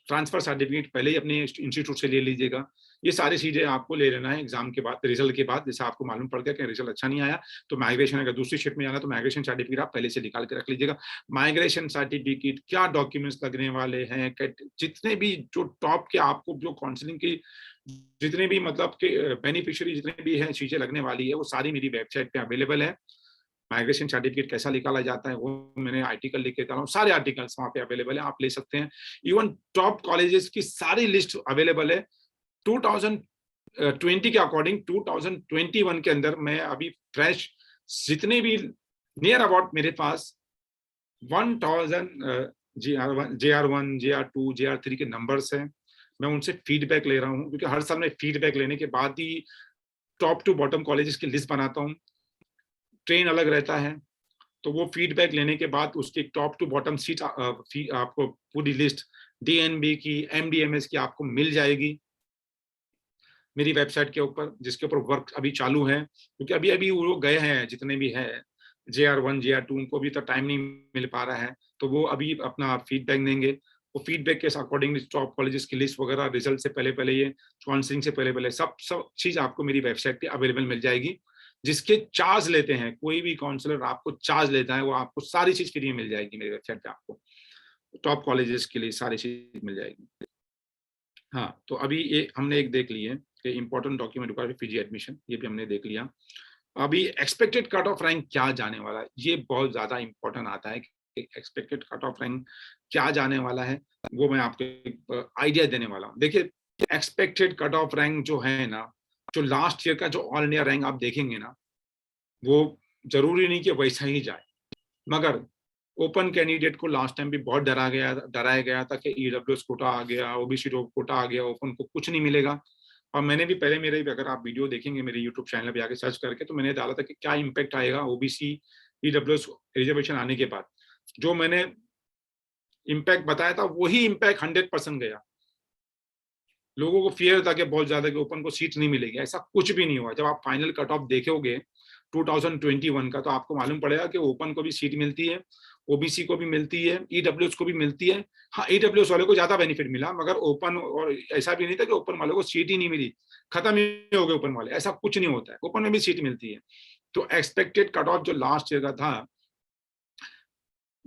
ट्रांसफर सर्टिफिकेट पहले ही अपने इंस्टीट्यूट से ले लीजिएगा। ये सारी चीजें आपको ले लेना है एग्जाम के बाद, रिजल्ट के बाद। जैसे आपको मालूम पड़ गया कि रिजल्ट अच्छा नहीं आया, तो माइग्रेशन, अगर दूसरी स्टेट में जाना तो माइग्रेशन सर्टिफिकेट आप पहले से निकाल के रख लीजिएगा। माइग्रेशन सर्टिफिकेट, क्या डॉक्यूमेंट्स लगने वाले हैं, जितने भी जो टॉप के आपको जो काउंसलिंग की जितने भी मतलब के बेनिफिशियरी जितने भी हैं चीजें लगने वाली है, वो सारी मेरी वेबसाइट पे अवेलेबल है। माइग्रेशन सर्टिफिकेट कैसा निकाला जाता है वो मैंने आर्टिकल लिख के डाला हूँ, सारे आर्टिकल्स वहाँ पे अवेलेबल है, आप ले सकते हैं। इवन टॉप कॉलेजेस की सारी लिस्ट अवेलेबल है। 2020 के अकॉर्डिंग 2021 के अंदर मैं अभी फ्रेश जितने भी नियर अबाउट मेरे पास 1000 JR1 JR2 JR3 के नंबर्स हैं। मैं उनसे फीडबैक ले रहा हूँ, क्योंकि हर साल मैं फीडबैक लेने के बाद ही टॉप टू बॉटम कॉलेजेस की लिस्ट बनाता हूँ। ट्रेन अलग रहता है, तो वो फीडबैक लेने के बाद उसकी टॉप टू बॉटम सीट आपको पूरी लिस्ट डीएनबी की, एमडीएमएस की आपको मिल जाएगी मेरी वेबसाइट के ऊपर, जिसके ऊपर वर्क अभी चालू है। क्योंकि अभी अभी वो गए हैं जितने भी हैं JR1 JR2, उनको अभी तक टाइम नहीं मिल पा रहा है, तो वो अभी अपना फीडबैक देंगे। वो फीडबैक के अकॉर्डिंग टॉप कॉलेजेस की लिस्ट वगैरह रिजल्ट से पहले पहले, ये काउंसलिंग से पहले पहले सब चीज आपको मेरी वेबसाइट पे अवेलेबल मिल जाएगी। जिसके चार्ज लेते हैं, कोई भी काउंसलर आपको चार्ज लेता है, वो आपको सारी चीज फ्री मिल जाएगी मेरी वेबसाइट पे। आपको टॉप कॉलेजेस के लिए सारी चीज मिल जाएगी। हाँ, तो अभी ये हमने एक देख ली है कि important document required PG admission, ये भी हमने देख लिया। अभी एक्सपेक्टेड कट ऑफ रैंक क्या जाने वाला है, ये बहुत ज्यादा इंपॉर्टेंट आता है कि एक्सपेक्टेड कट ऑफ रैंक क्या जाने वाला है, वो मैं आपको एक आइडिया देने वाला हूँ। देखिए, एक्सपेक्टेड कट ऑफ रैंक जो है ना, जो लास्ट ईयर का जो ऑल इंडिया रैंक आप देखेंगे ना, वो जरूरी नहीं कि वैसा ही जाए, मगर ओपन कैंडिडेट को लास्ट टाइम भी बहुत डराया गया था कि ईडब्ल्यूएस कोटा आ गया, ओबीसी कोटा आ गया, ओपन को कुछ नहीं मिलेगा। और मैंने भी पहले मेरे, अगर आप वीडियो देखेंगे मेरे यूट्यूब चैनल पे आके सर्च करके, तो मैंने डाला था कि क्या इम्पैक्ट आएगा ओबीसी ईडब्ल्यूएस रिजर्वेशन आने के बाद। जो मैंने इम्पैक्ट बताया था वही इम्पैक्ट 100% गया। लोगों को फियर था कि बहुत ज्यादा कि ओपन को सीट नहीं मिलेगी, ऐसा कुछ भी नहीं हुआ। जब आप फाइनल कट ऑफ देखोगे 2021 का, तो आपको मालूम पड़ेगा कि ओपन को भी सीट मिलती है ओबीसी को भी मिलती है, ईडब्ल्यूएस को भी मिलती है। हाँ, ईडब्ल्यूएस वाले को ज्यादा बेनिफिट मिला, मगर ओपन और ऐसा भी नहीं था कि ओपन वालों को सीट ही नहीं मिली, खत्म ही हो गए ओपन वाले, ऐसा कुछ नहीं होता है, ओपन में भी सीट मिलती है। तो एक्सपेक्टेड कट ऑफ जो लास्ट ईयर का था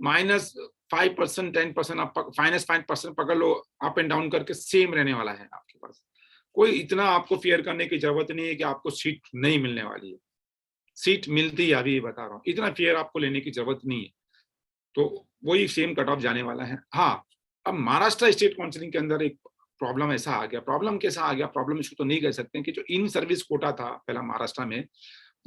-5%, 10%, आप -5% पकड़ लो, अप एंड डाउन करके सेम रहने वाला है आपके पास। कोई इतना आपको फियर करने की जरूरत नहीं है कि आपको सीट नहीं मिलने वाली है, सीट मिलती है, अभी बता रहा हूँ, इतना फियर आपको लेने की जरूरत नहीं है। तो वही सेम कट ऑफ जाने वाला है। हाँ, अब महाराष्ट्र स्टेट काउंसिलिंग के अंदर एक प्रॉब्लम ऐसा आ गया, प्रॉब्लम कैसा आ गया, प्रॉब्लम इसको तो नहीं कह सकते कि जो इन सर्विस कोटा था पहला महाराष्ट्र में,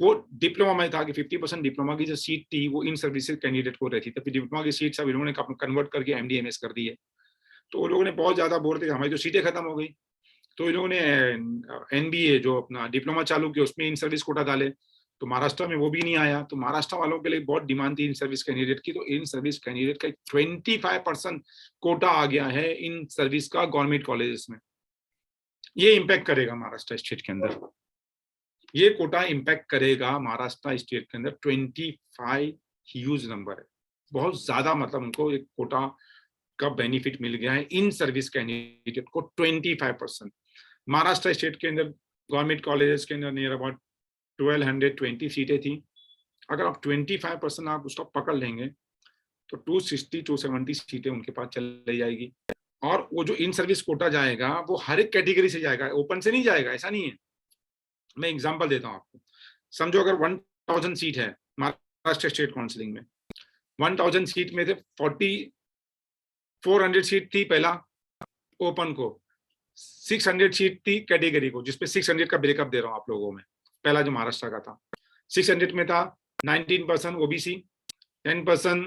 वो डिप्लोमा में था कि 50% डिप्लोमा की जो सीट थी वो इन सर्विसेज कैंडिडेट को रहती थी। फिर डिप्लोमा की सीट सब इन्होंने कन्वर्ट करके एमडीएमएस कर दी है। तो वो लोगों ने बहुत ज्यादा बोल रहे थे हमारी तो सीटें खत्म हो गई, तो इन लोगों ने एनबीए जो अपना डिप्लोमा चालू किया उसमें इन सर्विस कोटा डाले, तो महाराष्ट्र में वो भी नहीं आया। तो महाराष्ट्र वालों के लिए बहुत डिमांड थी इन सर्विस कैंडिडेट की, तो इन सर्विस कैंडिडेट का 25% कोटा आ गया है इन सर्विस का गवर्नमेंट कॉलेजेस में। ये इम्पैक्ट करेगा महाराष्ट्र स्टेट के अंदर, ये कोटा इम्पैक्ट करेगा महाराष्ट्र स्टेट के अंदर। 25 ह्यूज नंबर है, बहुत ज्यादा, मतलब उनको एक कोटा का बेनिफिट मिल गया है इन सर्विस कैंडिडेट को 25%। महाराष्ट्र स्टेट के अंदर गवर्नमेंट कॉलेजेस के अंदर नियर अबाउट 1220 सीटें थी। अगर आप 25% आप उसका पकड़ लेंगे तो 260-270 सीटें उनके पास चली जाएगी। और वो जो इन सर्विस कोटा जाएगा वो हर एक कैटेगरी से जाएगा, ओपन से नहीं जाएगा, ऐसा नहीं है। मैं एग्जांपल देता हूँ आपको, समझो अगर 1000 सीट है महाराष्ट्र स्टेट काउंसिलिंग में, 1000 सीट में से 400 सीट थी पहला ओपन को, 600 सीट थी कैटेगरी को, जिसपे 600 का ब्रेकअप दे रहा हूँ आप लोगों में। पहला जो महाराष्ट्र का था 600 में था 19% ओबीसी, 10%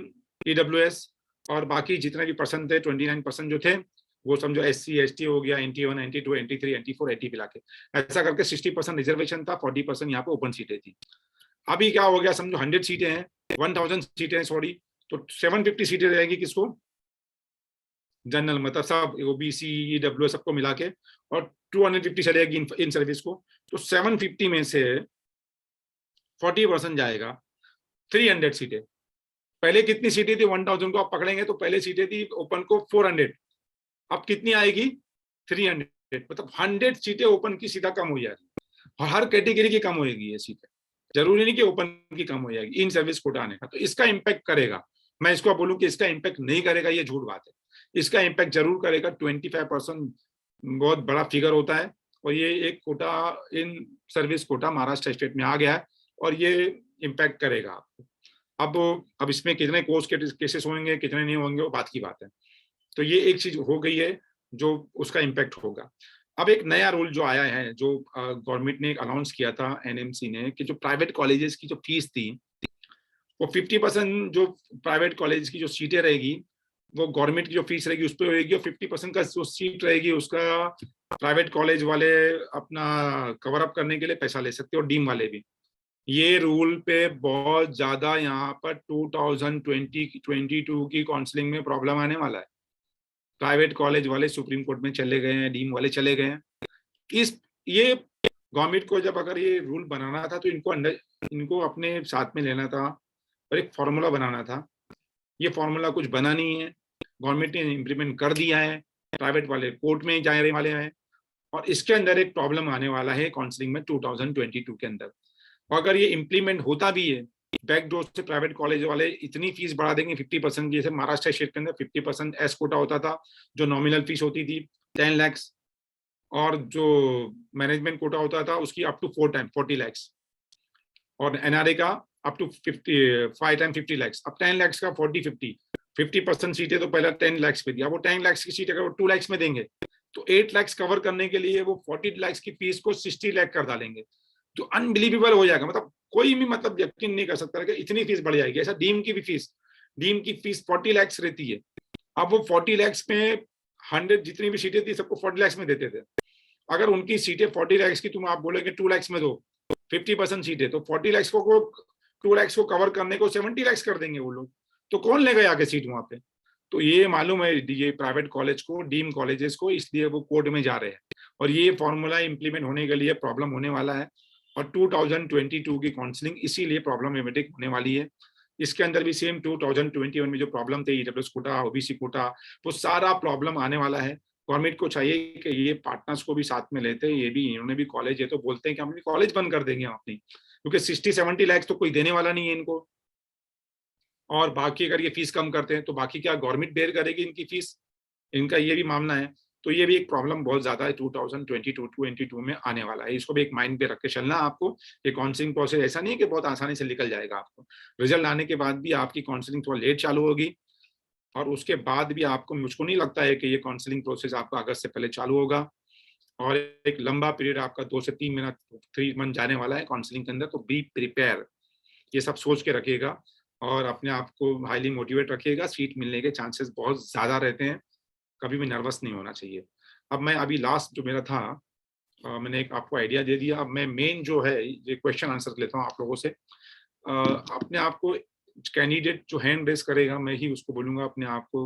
ईडब्ल्यूएस, और बाकी जितने भी पर्सन थे 29% जो थे वो समझो एससी एसटी हो गया, NT1 NT2 NT3 NT4 80 मिला के, ऐसा करके 60% रिजर्वेशन था, 40% यहाँ पे ओपन सीटें थी। अभी क्या हो गया, समझो 100 सीटें हैं, 1000 सीटें हैं सॉरी, तो 750 सीटें रहेगी किसको, जनरल, मतलब सब ओबीसी ईडब्ल्यू सबको मिला के, और 250 चलेगी इन सर्विस को। तो 750 में से 40% जाएगा 300 सीटें। पहले कितनी सीटें थी 1000 को आप पकड़ेंगे तो पहले सीटें थी ओपन को 400, अब कितनी आएगी 300, मतलब 100 सीटें ओपन की सीधा कम हो जाएगी, और हर कैटेगरी की कम होगी ये सीटें, जरूरी नहीं कि ओपन की कम हो जाएगी इन सर्विस कोटा आने का। तो इसका इम्पैक्ट करेगा, मैं इसको बोलूं कि इसका इम्पैक्ट नहीं करेगा ये झूठ बात है, इसका इम्पैक्ट जरूर करेगा। 25% बहुत बड़ा फिगर होता है, और ये एक quota in service quota Maharashtra state में आ गया है, और ये इम्पैक्ट करेगा आपको। अब इसमें कितने कोर्स के केसेस होंगे कितने नहीं होंगे वो बात की बात है। तो ये एक चीज हो गई है जो उसका इम्पैक्ट होगा। अब एक नया रूल जो आया है, जो गवर्नमेंट ने अनाउंस किया था एनएमसी ने, कि जो प्राइवेट कॉलेजेस की जो फीस थी वो 50% जो प्राइवेट कॉलेज की जो सीटें रहेगी वो गवर्नमेंट की जो फीस रहेगी उस पर रहेगी, और 50% का जो सीट रहेगी उसका प्राइवेट कॉलेज वाले अपना कवर अप करने के लिए पैसा ले सकते हो, डीम वाले भी। ये रूल पे बहुत ज्यादा यहाँ पर 2022 की काउंसलिंग में प्रॉब्लम आने वाला है। प्राइवेट कॉलेज वाले सुप्रीम कोर्ट में चले गए हैं, डीम वाले चले गए हैं। ये गवर्नमेंट को जब अगर ये रूल बनाना था तो इनको अपने साथ में लेना था और एक फॉर्मूला बनाना था। ये फॉर्मूला कुछ बना नहीं है, गवर्नमेंट ने इम्प्लीमेंट कर दिया है, प्राइवेट वाले कोर्ट में जाने वाले हैं, और इसके अंदर एक प्रॉब्लम आने वाला है काउंसलिंग में 2022 के अंदर। और अगर ये इम्प्लीमेंट होता भी है, बैकडोर से प्राइवेट कॉलेज वाले इतनी फीस बढ़ा देंगे 50% की, जैसे महाराष्ट्र स्टेट के अंदर 50% एस कोटा होता था, जो नॉमिनल फीस होती थी 10 लाख, और जो मैनेजमेंट कोटा होता था उसकी अप टू 40 लाख, और एनआरए का अप टू 5 टाइम 50 लाख। अब 10 लाख का 50% सीटें तो पहले 10 लाख पे दिया, वो 10 लाख की सीट अगर वो 2 लाख में देंगे तो 8 लाख कवर करने के लिए वो 40 लाख की फीस को 60 लाख कर डालेंगे, तो अनबिलीवेबल हो जाएगा। मतलब कोई भी मतलब यकीन नहीं कर सकता कि इतनी फीस बढ़ जाएगी। ऐसा डीम की फीस 40 लाख रहती है, अब वो 40 लाख में 100 जितनी भी सीटें थी सबको 40 लाख में देते थे। अगर उनकी सीटें 40 लाख की तुम आप बोलोगे 2 लाख में दो, 50% सीटें, तो 40 लाख को 2 लाख को कवर करने को 70 लाख कर देंगे वो लोग, तो कौन लेगा आके सीट वहां पे। तो ये मालूम है ये प्राइवेट कॉलेज को, डीम कॉलेजेस को, इसलिए वो कोर्ट में जा रहे हैं, और ये फॉर्मूला इंप्लीमेंट होने के लिए प्रॉब्लम होने वाला है। और 2022 की काउंसलिंग इसीलिए प्रॉब्लमेटिक होने वाली है। इसके अंदर भी सेम 2021 में जो प्रॉब्लम थे ईडब्ल्यूएस कोटा, ओबीसी कोटा, वो सारा प्रॉब्लम आने वाला है। गवर्नमेंट को चाहिए कि ये पार्टनर्स को भी साथ में लेते हैं, ये भी, इन्होंने भी कॉलेज है तो बोलते हैं कि हम भी कॉलेज बंद कर देंगे अपनी, क्योंकि 60-70 लाख तो कोई देने वाला नहीं है इनको, और बाकी अगर ये फीस कम करते हैं तो बाकी क्या गवर्नमेंट बेयर करेगी इनकी फीस, इनका ये भी मामला है। तो ये भी एक प्रॉब्लम बहुत ज्यादा है 2022 में आने वाला है, इसको भी एक माइंड पे रख के चलना आपको। ये काउंसलिंग प्रोसेस ऐसा नहीं है कि बहुत आसानी से निकल जाएगा, आपको रिजल्ट आने के बाद भी आपकी काउंसलिंग थोड़ा लेट चालू होगी, और उसके बाद भी आपको, मुझको नहीं लगता है कि ये काउंसलिंग प्रोसेस आपका अगस्त से पहले चालू होगा, और एक लंबा पीरियड आपका 2 से 3 महीना 3 मंथ जाने वाला है काउंसलिंग के अंदर। तो बी प्रिपेयर, ये सब सोच के रखिएगा और अपने आप को हाईली मोटिवेट रखिएगा, सीट मिलने के चांसेस बहुत ज्यादा रहते हैं, कभी भी नर्वस नहीं होना चाहिए। अब मैं अभी लास्ट जो मेरा था, मैंने एक आपको आइडिया दे दिया, अब मैं मेन जो है ये क्वेश्चन आंसर लेता हूँ आप लोगों से। अपने आप को, कैंडिडेट जो हैंड रेस करेगा मैं ही उसको बोलूंगा अपने आप को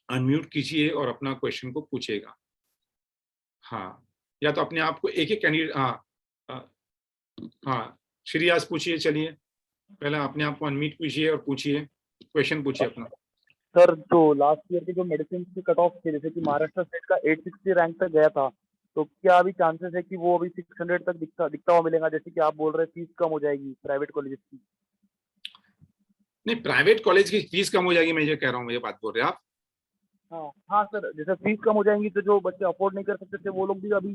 अनम्यूट कीजिए और अपना क्वेश्चन को पूछिएगा। हाँ, या तो अपने आप को एक एक कैंडिडेट, हाँ श्री आज पूछिए, चलिए पहले अपने आप को अनम्यूट कीजिए और पूछिए, क्वेश्चन पूछिए अपना। सर जो लास्ट ईयर के जो मेडिसिन की कट ऑफ थे, जैसे कि महाराष्ट्र स्टेट का 860 रैंक तक गया था, तो क्या अभी चांसेस है कि वो अभी 600 तक दिखता हुआ मिलेगा, जैसे कि आप बोल रहे हैं फीस कम हो जाएगी प्राइवेट कॉलेज की? नहीं, प्राइवेट कॉलेज की फीस कम हो जाएगी मैं ये कह रहा हूँ, ये बात बोल रहे हैं आप? हाँ सर, जैसे फीस कम हो जाएंगी तो जो बच्चे अफोर्ड नहीं कर सकते थे वो लोग भी अभी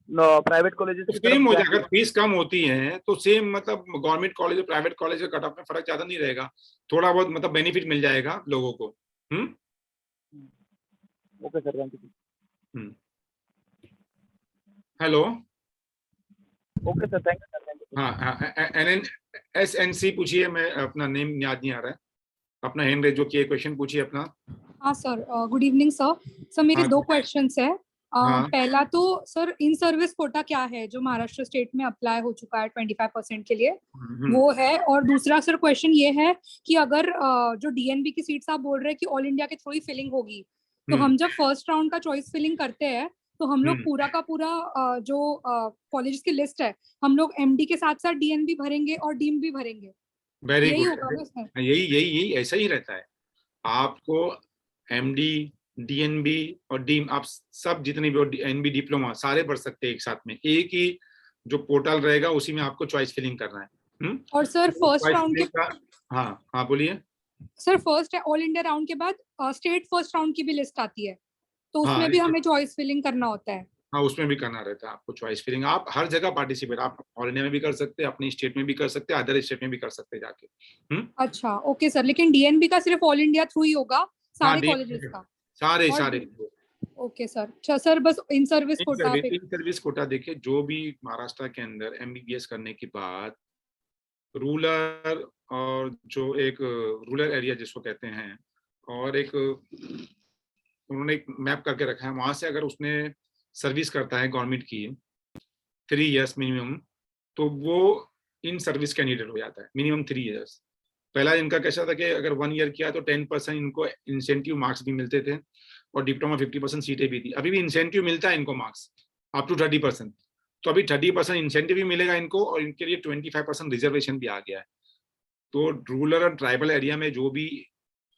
प्राइवेट कॉलेजेस तो सेम हो जाएगा, फीस कम होती है तो सेम, मतलब गवर्नमेंट कॉलेज और प्राइवेट कॉलेज के कट ऑफ में फर्क ज्यादा नहीं रहेगा, थोड़ा बहुत मतलब बेनिफिट मिल जाएगा लोगों को। Okay sir, thank you. Hello, okay sir, thank you sir. हाँ, SNC पूछिए, मैं अपना नेम याद नहीं आ रहा है, अपना हैंड रेज जो किए, क्वेश्चन पूछिए अपना। हाँ sir, good evening sir. Sir मेरे हाँ, 2 क्वेश्चंस है। हाँ, पहला तो सर इन सर्विस कोटा क्या है जो महाराष्ट्र स्टेट में अप्लाई हो चुका है 25% के लिए, वो है। और दूसरा सर क्वेश्चन ये है कि अगर जो DNB की सीट्स आप बोल रहे हैं कि ऑल इंडिया के थ्रू ही फिलिंग होगी, तो हम जब फर्स्ट राउंड का चॉइस फिलिंग करते हैं तो हम लोग पूरा का पूरा जो कॉलेज की लिस्ट है, हम लोग MD के साथ साथ DNB भरेंगे और डीम भी भरेंगे? वेरी यही गुड, होगा ना सर? यही ऐसा ही रहता है। आपको MD, DNB और डीम, आप सब जितने भी NB डिप्लोमा सारे भर सकते हैं एक साथ में, एक ही जो पोर्टल रहेगा उसी में आपको चॉइस फिलिंग करना है। और सर फर्स्ट राउंड के, हाँ बोलिए sir first all India round के बाद स्टेट फर्स्ट राउंड की भी लिस्ट आती है, तो उसमें हाँ, भी हमें चॉइस फिलिंग करना होता है? हाँ उसमें भी करना रहता है आपको चॉइस फिलिंग, आप हर जगह पार्टिसिपेट, आप ऑल इंडिया में भी कर सकते हैं, अपनी स्टेट में भी कर सकते हैं, अदर स्टेट में भी कर सकते हैं जाके। अच्छा, ओके सर, लेकिन DNB का सिर्फ ऑल इंडिया थ्रू ही होगा सारे कॉलेजेस का? सारे ओके सर। अच्छा सर, बस इन सर्विस कोटा पे, इन सर्विस कोटा देखिए, जो भी महाराष्ट्र के अंदर MBBS करने के बाद रूरल, और जो एक रूरल एरिया जिसको कहते हैं, और एक उन्होंने एक मैप करके रखा है, वहां से अगर उसने सर्विस करता है गवर्नमेंट की 3 इयर्स मिनिमम, तो वो इन सर्विस कैंडिडेट हो जाता है, मिनिमम 3 इयर्स। पहला इनका कैसा था कि अगर 1 ईयर किया तो 10% इनको इंसेंटिव मार्क्स भी मिलते थे, और डिप्लोमा 50% सीटें भी थी। अभी भी इंसेंटिव मिलता है इनको मार्क्स अप टू 30%, तो अभी 30% इंसेंटिव भी मिलेगा इनको, और इनके लिए 25% रिजर्वेशन भी आ गया है। तो रूरल और ट्राइबल एरिया में जो भी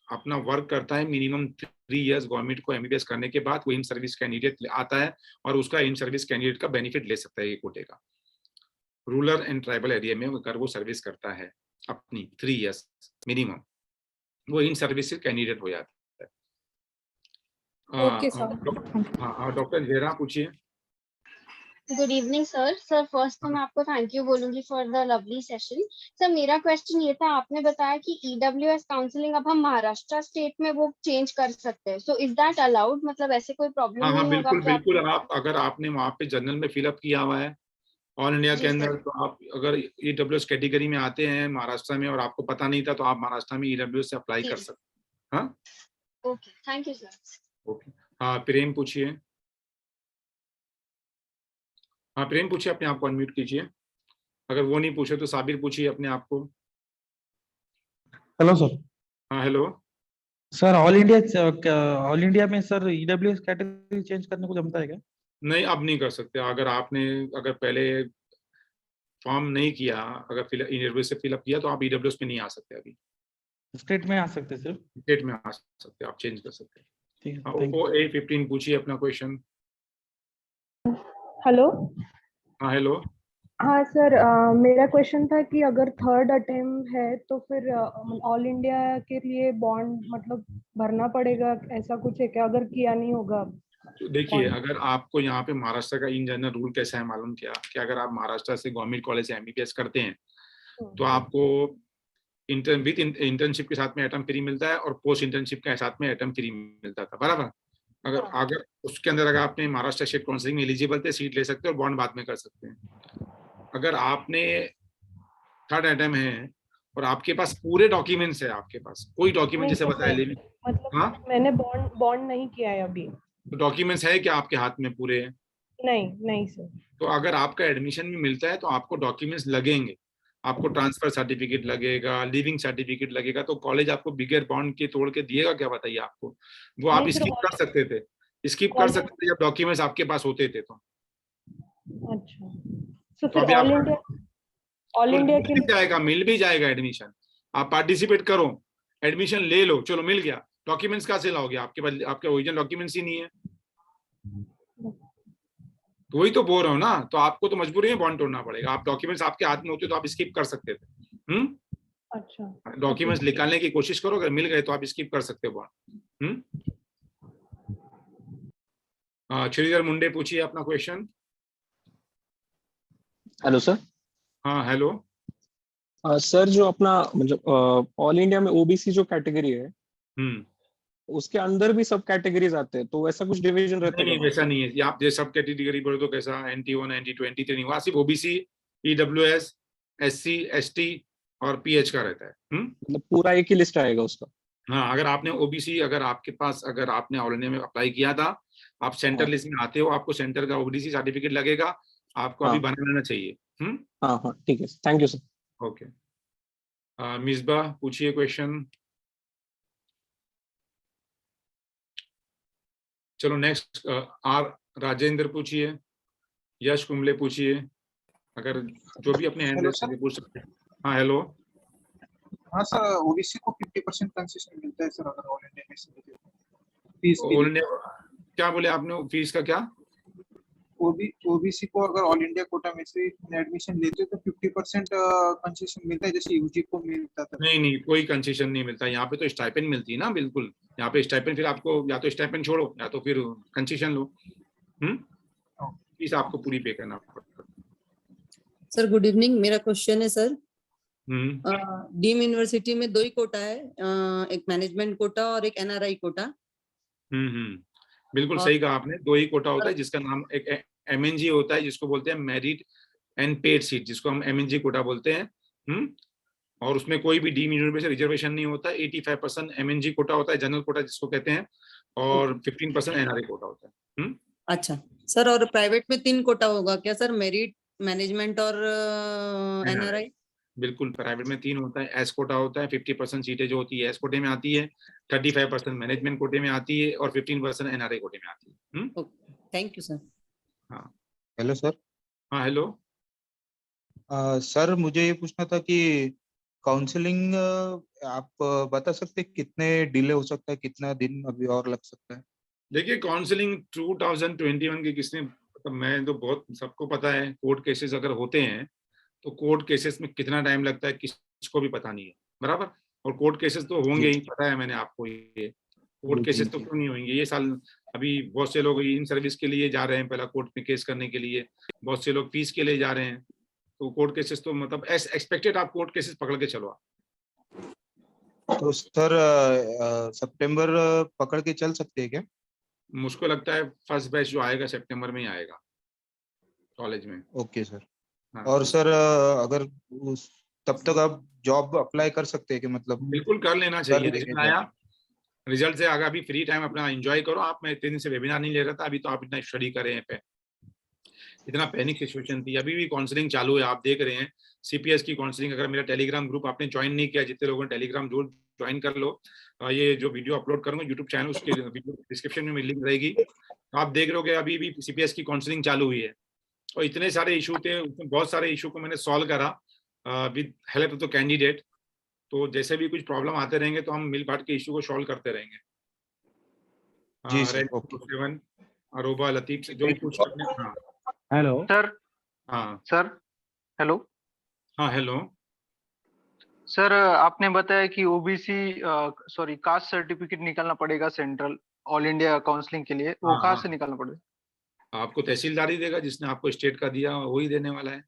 अपना वर्क करता है, मिनिमम 3 इयर्स गवर्नमेंट को MBBS करने के बाद वो इन सर्विस कैंडिडेट आता है, और उसका इन सर्विस कैंडिडेट का बेनिफिट ले सकता है ये कोटे का। रूरल एंड ट्राइबल एरिया में अगर वो सर्विस करता है अपनी 3 इयर्स मिनिमम, वो इन सर्विस कैंडिडेट हो जाता है। Okay sir. हाँ, डॉक्टर जेरा पूछिए। Good evening sir. फर्स्ट तो मैं आपको थैंक यू बोलूंगी for the lovely session. Sir मेरा क्वेश्चन ये था, आपने बताया कि EWS काउंसलिंग अब हम महाराष्ट्र स्टेट में वो चेंज कर सकते हैं, सो इज दैट अलाउड? मतलब ऐसे कोई प्रॉब्लम हाँ, नहीं होगा? बिल्कुल, आप अगर आपने वहाँ पे जनरल में फिलअप किया हुआ है ऑल इंडिया के अंदर, तो आप अगर EWS कैटेगरी में आते हैं महाराष्ट्र में और आपको पता नहीं था, तो आप महाराष्ट्र में EWS से अप्लाई कर सकते हैं। हाँ, okay, thank you sir. Okay, हाँ प्रेम पूछिए। हाँ प्रेम पूछिए, अपने आप को अनम्यूट कीजिए, अगर वो नहीं पूछे तो साबिर पूछिए अपने आप को। Hello sir. हाँ हेलो सर, ऑल इंडिया में सर EWS कैटेगरी चेंज करने को जमता है क्या? नहीं, अब नहीं कर सकते। अगर पहले फॉर्म नहीं किया, अगर ईडब्ल्यूएस से फिलअप किया तो आप ईडब्ल्यूएस में नहीं आ सकते अभी, स्टेट में आ सकते हैं सिर्फ। स्टेट में आ सकते हैं, आप चेंज कर सकते हैं। ठीक है, हाँ, थैंक ओप्पो यू। A15 पूछिए अपना क्वेश्चन। हेलो। हाँ हेलो। हाँ सर, मेरा क्वेश्चन था कि अगर थर्ड अटेम्प्ट है तो फिर ऑल इंडिया के लिए बॉन्ड मतलब भरना पड़ेगा, ऐसा कुछ है क्या अगर किया नहीं होगा? तो देखिए, Bond. अगर आपको यहाँ पे महाराष्ट्र का इन जनरल रूल कैसा है मालूम क्या, कि अगर आप महाराष्ट्र से गवर्नमेंट कॉलेज से एमबीबीएस करते हैं तो आपको इंटर्नशिप के साथ में एटम फ्री मिलता है, और पोस्ट इंटर्नशिप के साथ में एटम फ्री मिलता था, बराबर। अगर हाँ। अगर उसके अंदर अगर आपने महाराष्ट्र स्टेट काउंसिलिंग में एलिजिबल थे, सीट ले सकते हो और बॉन्ड बाद में कर सकते हैं। अगर आपने थर्ड एटम है और आपके पास पूरे डॉक्यूमेंट्स है, आपके पास कोई डॉक्यूमेंट नहीं जैसे सर, बताया नहीं, मतलब हाँ, मैंने बॉन्ड नहीं किया है अभी। तो डॉक्यूमेंट्स है क्या आपके हाथ में पूरे? नहीं नहीं सर। तो अगर आपका एडमिशन भी मिलता है तो आपको डॉक्यूमेंट्स लगेंगे, आपको ट्रांसफर सर्टिफिकेट लगेगा, लिविंग सर्टिफिकेट लगेगा, तो कॉलेज आपको बिगर बॉन्ड के तोड़ के दिएगा क्या, बताइए आपको? वो आप नहीं सर, स्किप कर सकते थे, स्किप कर कॉलेज। सकते थे जब डॉक्यूमेंट्स आपके पास होते थे तो अच्छा, तो तो फिर अभी ऑल आप इंडिया के मिल जाएगा, मिल भी जाएगा एडमिशन। आप पार्टिसिपेट करो, एडमिशन ले लो, चलो मिल गया, डॉक्यूमेंट्स कहाँ से लाओगे? आपके पास आपके ओरिजिनल डॉक्यूमेंट्स ही नहीं है, तो वही तो बोल रहा हूँ ना। तो आपको तो मजबूरी में बॉन्ड तोड़ना पड़ेगा। आप डॉक्यूमेंट्स आपके हाथ में होते तो आप स्किप कर सकते थे। अच्छा, डॉक्यूमेंट्स निकालने की कोशिश करो, अगर मिल गए तो आप स्किप कर सकते हो बॉन्ड। श्रीधर मुंडे पूछिए अपना क्वेश्चन। Hello sir. हाँ हेलो। सर जो अपना मतलब ऑल इंडिया में ओबीसी जो कैटेगरी है हम्म उसके अंदर भी सब कैटेगरीज आते हैं, तो ऐसा कुछ डिवीजन रहता नहीं है क्या नहीं, वहाँ वैसा नहीं है। ये आप जो सब कैटेगरी बोले तो कैसा, NT1 NT20 नहीं हुआ, सिर्फ ओबीसी, EWS, SC ST और PH का रहता है। मतलब पूरा एक ही लिस्ट आएगा उसका? हाँ, अगर आपने ओबीसी, अगर आपके पास, अगर आपने ऑल इंडिया में अप्लाई किया था, आप सेंटर हाँ लिस्ट में आते हो, आपको सेंटर का ओबीसी सर्टिफिकेट लगेगा, आपको अभी हाँ बना लेना चाहिए। हाँ हाँ, ठीक है, thank you sir. Okay. Misbah पूछिए क्वेश्चन। चलो नेक्स्ट, आर राजेंद्र पूछिए, यश कुंबले पूछिए, अगर जो भी अपने हैंड हेलो रेज सर। करके पूछ सकते हैं। हाँ हेलो। हाँ सर, ओबीसी को 50% कंसेशन मिलता है सर अगर ऑल इंडिया में से फीस के ऑल लिए। इंडिया क्या बोले आपने, फीस का क्या? ओबीसी को अगर ऑल इंडिया कोटा में से एडमिशन लेते हो तो 50% कंसेशन मिलता है, जैसे यूजी को मिलता था। नहीं नहीं, कोई कंसेशन नहीं मिलता यहाँ पे, तो स्टाइपेंड मिलती है ना, बिल्कुल। यहाँ पे स्टाइपेंड, फिर आपको या तो स्टाइपेंड छोड़ो या तो फिर कंसेशन लो। फीस आपको पूरी पे करना पड़ता है। सर गुड इवनिंग, मेरा क्वेश्चन है सर, हम्म डीम यूनिवर्सिटी में 2 ही कोटा है, एक मैनेजमेंट कोटा और एक एनआरआई कोटा। बिल्कुल और सही कहा आपने, 2 ही कोटा होता है, जिसका नाम एक MNG होता है, जिसको बोलते हैं मेरिट एंड पेड सीट, जिसको हम MNG कोटा बोलते हैं। और उसमें कोई भी डीम यूनिवर्सिटी से रिजर्वेशन नहीं होता। 85% MNG कोटा होता है, जनरल कोटा जिसको कहते हैं, और 15% NRI कोटा होता है। अच्छा सर, और प्राइवेट में 3 कोटा होगा क्या सर, मेरिट, मैनेजमेंट और एनआरआई? बिल्कुल, प्राइवेट में 3 होता है। एस कोटा होता है, 50% सीटें जो होती है एस कोटे में आती है, 35% मैनेजमेंट कोटे में आती है, और 15% NRI कोटे में आती है। Thank you sir. हाँ हेलो सर। हाँ हेलो। सर मुझे ये पूछना था कि काउंसलिंग आप बता सकते हैं कितने डिले हो सकता है, कितना दिन अभी और लग सकता है? देखिए, काउंसलिंग 2021 की किसने, मतलब मैं तो बहुत, सबको पता है, कोर्ट केसेस अगर होते हैं तो कोर्ट केसेस में कितना टाइम लगता है किसको भी पता नहीं है, बराबर। और कोर्ट केसेस तो होंगे ही, पता है मैंने आपको, ये कोर्ट केसेस तो क्यों नहीं होंगे ये साल। अभी बहुत से लोग इन सर्विस के लिए जा रहे हैं, पहला कोर्ट में केस करने के लिए, बहुत से लोग फीस के लिए जा रहे हैं, तो कोर्ट केसेस तो मतलब एज एक्सपेक्टेड आप कोर्ट केसेस पकड़ के चलो आप। तो सर सितंबर पकड़ के चल सकते हैं क्या? मुझको लगता है फर्स्ट बैच जो आएगा सितंबर में ही आएगा कॉलेज में। Okay sir. हाँ, और सर अगर तब तक आप जॉब अप्लाई कर सकते हैं कि मतलब बिल्कुल कर लेना कर चाहिए। लेंगे रिजल्ट जॉब? आया, रिजल्ट से आगे अभी फ्री टाइम अपना एंजॉय करो आप। मैं इतने दिन से वेबिनार नहीं ले रहा था, अभी तो आप इतना स्टडी कर रहे हैं, इतना पैनिक सिचुएशन थी, अभी भी काउंसलिंग चालू है, आप देख रहे हैं CPS की काउंसलिंग। अगर मेरा टेलीग्राम ग्रुप आपने ज्वाइन नहीं किया, जितने लोगों ने टेलीग्राम ग्रुप ज्वाइन कर लो, ये जो वीडियो अपलोड करूंगा यूट्यूब चैनल, उसके वीडियो डिस्क्रिप्शन में लिंक रहेगी, तो आप देख रहे हो कि अभी भी CPS की काउंसलिंग चालू हुई है। और इतने सारे इशू थे, उसमें बहुत सारे इशू को मैंने सॉल्व करा with help of the candidate. तो जैसे भी कुछ प्रॉब्लम आते रहेंगे तो हम मिल बांट के इशू को सॉल्व करते रहेंगे। जी सर, रेड ओके। 7 अरोबा लतीफ से जो भी कुछ करने। हाँ हेलो सर हाँ सर हेलो हाँ हेलो। सर, आपने बताया कि ओबीसी सॉरी कास्ट सर्टिफिकेट निकालना पड़ेगा सेंट्रल ऑल इंडिया काउंसलिंग के लिए, वो हाँ कहाँ हाँ से निकालना पड़ेगा? आपको तहसीलदार ही देगा, जिसने आपको स्टेट का दिया वही देने वाला है।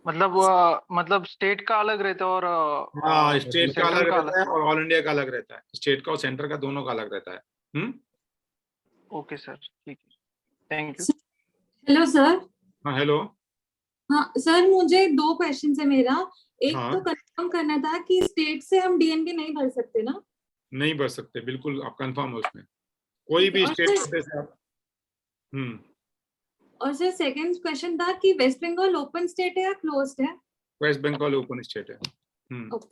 मतलब स्टेट का अलग रहता है और हाँ स्टेट का सेंट्रल अलग का रहता अलग। है और ऑल इंडिया का अलग रहता है। स्टेट का और सेंटर का दोनों का अलग रहता है। ओके सर, ठीक है, थैंक यू। Hello sir. हाँ हेलो। हाँ सर, मुझे 2 क्वेश्चन है मेरा। एक हाँ तो कंफर्म करना था कि स्टेट से हम डीएनबी नहीं भर सकते ना? नहीं भर सकते, बिल्कुल आप कंफर्म हो उसमें, कोई ठीक है। भी और स्टेट सर कोटे से आप। और सर सेकंड क्वेश्चन था कि वेस्ट बंगाल ओपन स्टेट है या क्लोज्ड है? वेस्ट बंगाल ओपन स्टेट है। Okay,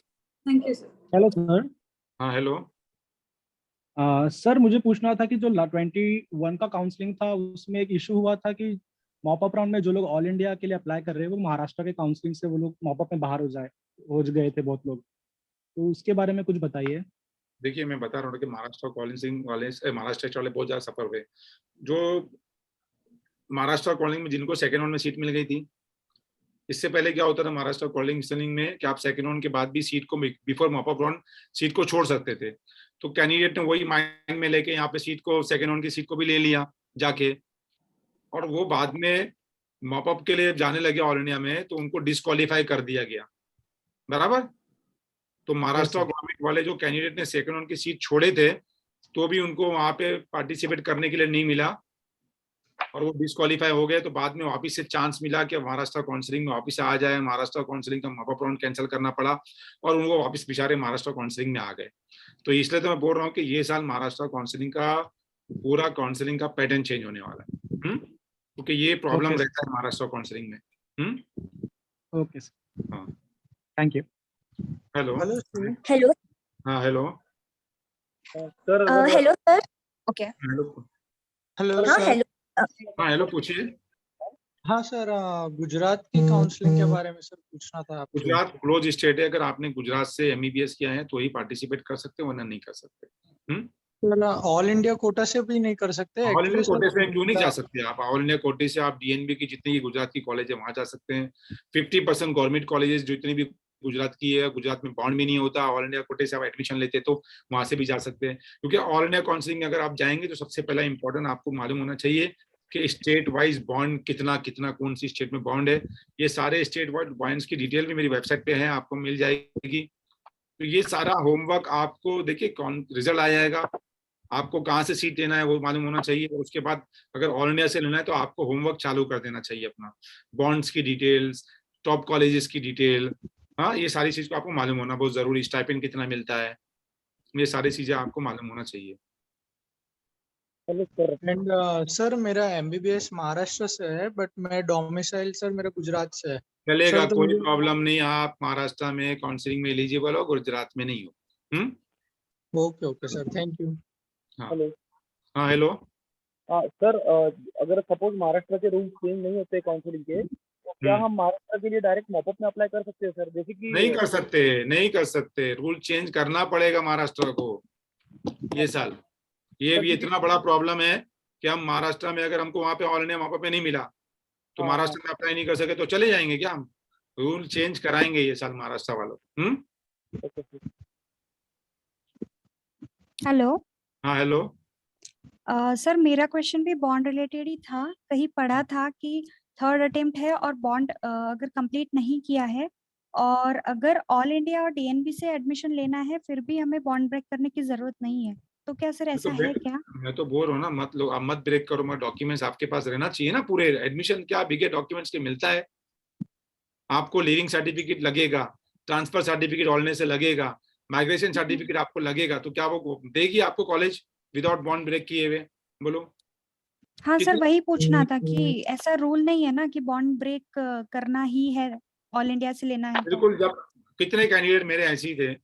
thank you sir. Hello sir. हाँ हेलो। सर मुझे पूछना था कि जो 21 का काउंसलिंग था उसमें एक इशू हुआ था कि मॉपअप राउंड में जो लोग ऑल इंडिया के लिए अप्लाई कर रहे हैं वो महाराष्ट्र के काउंसलिंग से वो लोग मॉपअप में बाहर हो गए थे बहुत लोग, तो उसके बारे में कुछ बताइए। देखिए मैं बता रहा हूँ कि महाराष्ट्र कॉलिंग वाले महाराष्ट्र वाले बहुत ज्यादा सफर हुए। जो महाराष्ट्र कॉलिंग में जिनको सेकेंड राउंड में सीट मिल गई थी, इससे पहले क्या होता था महाराष्ट्र कॉलिंग में कि आप सेकेंड राउंड के बाद भी सीट को बिफोर मॉपअप राउंड सीट को छोड़ सकते थे। तो कैंडिडेट ने वही माइंड में लेके यहाँ पे सीट को सेकेंड राउंड की सीट को भी ले लिया जाके, और वो बाद में मॉपअप के लिए जाने लगे ऑल इंडिया में तो उनको डिस्क्वालीफाई कर दिया गया, बराबर। तो महाराष्ट्र गवर्नमेंट वाले जो कैंडिडेट ने सेकंड राउंड की सीट छोड़े थे तो भी उनको वहां पे पार्टिसिपेट करने के लिए नहीं मिला और वो डिस्क्वालीफाई हो गए। तो बाद में वापस से चांस मिला कि महाराष्ट्र काउंसलिंग में वापस आ जाए, महाराष्ट्र काउंसलिंग का मॉपअप राउंड कैंसिल करना पड़ा और उनको वापस बेचारे महाराष्ट्र काउंसलिंग में आ गए। तो इसलिए तो मैं बोल रहा हूँ कि ये साल महाराष्ट्र काउंसलिंग का पूरा काउंसलिंग का पैटर्न चेंज होने वाला है, क्योंकि ये प्रॉब्लम रहता है महाराष्ट्र काउंसलिंग में। ओके सर, हाँ थैंक यू। हेलो। हेलो हाँ hello. Sir hello sir. Okay. Hello. Hello हाँ सर। हेलो। हाँ हेलो पूछिए। हाँ सर, गुजरात की काउंसलिंग के बारे में सर पूछना था आपसे। गुजरात क्लोज स्टेट है, अगर आपने गुजरात से एमबीबीएस किया है तो ही पार्टिसिपेट कर सकते हैं, वरना नहीं कर सकते। ऑल इंडिया कोटा से भी नहीं कर सकते ऑल इंडिया एक्चुअली कोटे से सर? क्यों नहीं जा सकते आप? ऑल इंडिया कोटे से आप डीएनबी की जितनी भी गुजरात की कॉलेज है वहां जा सकते हैं। 50% गवर्नमेंट कॉलेजेस जितनी भी गुजरात की है, गुजरात में बॉन्ड भी नहीं होता, ऑल इंडिया कोटे से आप एडमिशन लेते तो वहां से भी जा सकते हैं। क्योंकि ऑल इंडिया काउंसलिंग में अगर आप जाएंगे तो सबसे पहला इंपॉर्टेंट आपको मालूम होना चाहिए कि स्टेट वाइज बॉन्ड कितना कितना कौन सी स्टेट में बॉन्ड है। ये सारे स्टेट वाइज बॉन्ड्स की डिटेल भी मेरी वेबसाइट पे है, आपको मिल जाएगी। तो ये सारा होमवर्क आपको देखिए कौन रिजल्ट आ जाएगा, आपको कहाँ से सीट लेना है वो मालूम होना चाहिए। और उसके बाद अगर ऑल इंडिया से लेना है तो आपको होमवर्क चालू कर देना चाहिए अपना, बॉन्ड्स की डिटेल्स, टॉप कॉलेजेस की डिटेल, हाँ ये सारी चीज को आपको मालूम होना बहुत जरूरी। स्टाइपेंड कितना मिलता है, ये सारी चीजें आपको मालूम होना चाहिए। Hello sir. एंड सर मेरा एमबीबीएस महाराष्ट्र से है बट मैं डोमिसाइल सर मेरा गुजरात से है चलेगा, सर। तो कोई मुझे प्रॉब्लम नहीं, आप महाराष्ट्र में काउंसलिंग में एलिजिबल हो, गुजरात में नहीं हो। Okay okay sir, thank you. हाँ हेलो। हाँ हेलो। सर अगर सपोज महाराष्ट्र के रूल्स चेंज नहीं होते काउंसलिंग के तो क्या हम महाराष्ट्र के लिए डायरेक्ट मॉपअप में अप्लाई कर सकते हैं सर? जैसे कि नहीं कर सकते, नहीं कर सकते, रूल चेंज करना पड़ेगा महाराष्ट्र को ये साल। ये भी इतना बड़ा प्रॉब्लम है कि हम महाराष्ट्र में अगर हमको वहां पे ऑल इंडिया वहां पे नहीं मिला तो महाराष्ट्र में अप्लाई नहीं कर सके तो चले जाएंगे क्या हम? रूल चेंज कराएंगे ये साल महाराष्ट्र वालों। हेलो। हाँ हेलो। सर मेरा क्वेश्चन भी बॉन्ड रिलेटेड ही था। कहीं पढ़ा था कि थर्ड अटेम्प्ट है और बॉन्ड अगर कंप्लीट नहीं किया है और अगर ऑल इंडिया और डीएनबी से एडमिशन लेना है फिर भी हमें बॉन्ड ब्रेक करने की जरूरत नहीं है, तो क्या सर ऐसा है क्या? मैं तो बोल रहा हूँ ना, मत लो, आप मत ब्रेक करो, मगर डॉक्यूमेंट्स आपके पास रहना चाहिए ना पूरे। एडमिशन क्या बिगे डॉक्यूमेंट्स के मिलता है? आपको लिविंग सर्टिफिकेट लगेगा, ट्रांसफर सर्टिफिकेट ऑल इंडिया से लगेगा, माइग्रेशन सर्टिफिकेट आपको लगेगा, तो क्या वो देगी आपको कॉलेज विदाउट बॉन्ड ब्रेक किए हुए? बोलो। हाँ सर, वही पूछना था कि ऐसा रूल नहीं है ना कि बॉन्ड ब्रेक करना ही है, ऑल इंडिया से लेना है तो। बिल्कुल, जब कितने कैंडिडेट मेरे ऐसे ही थे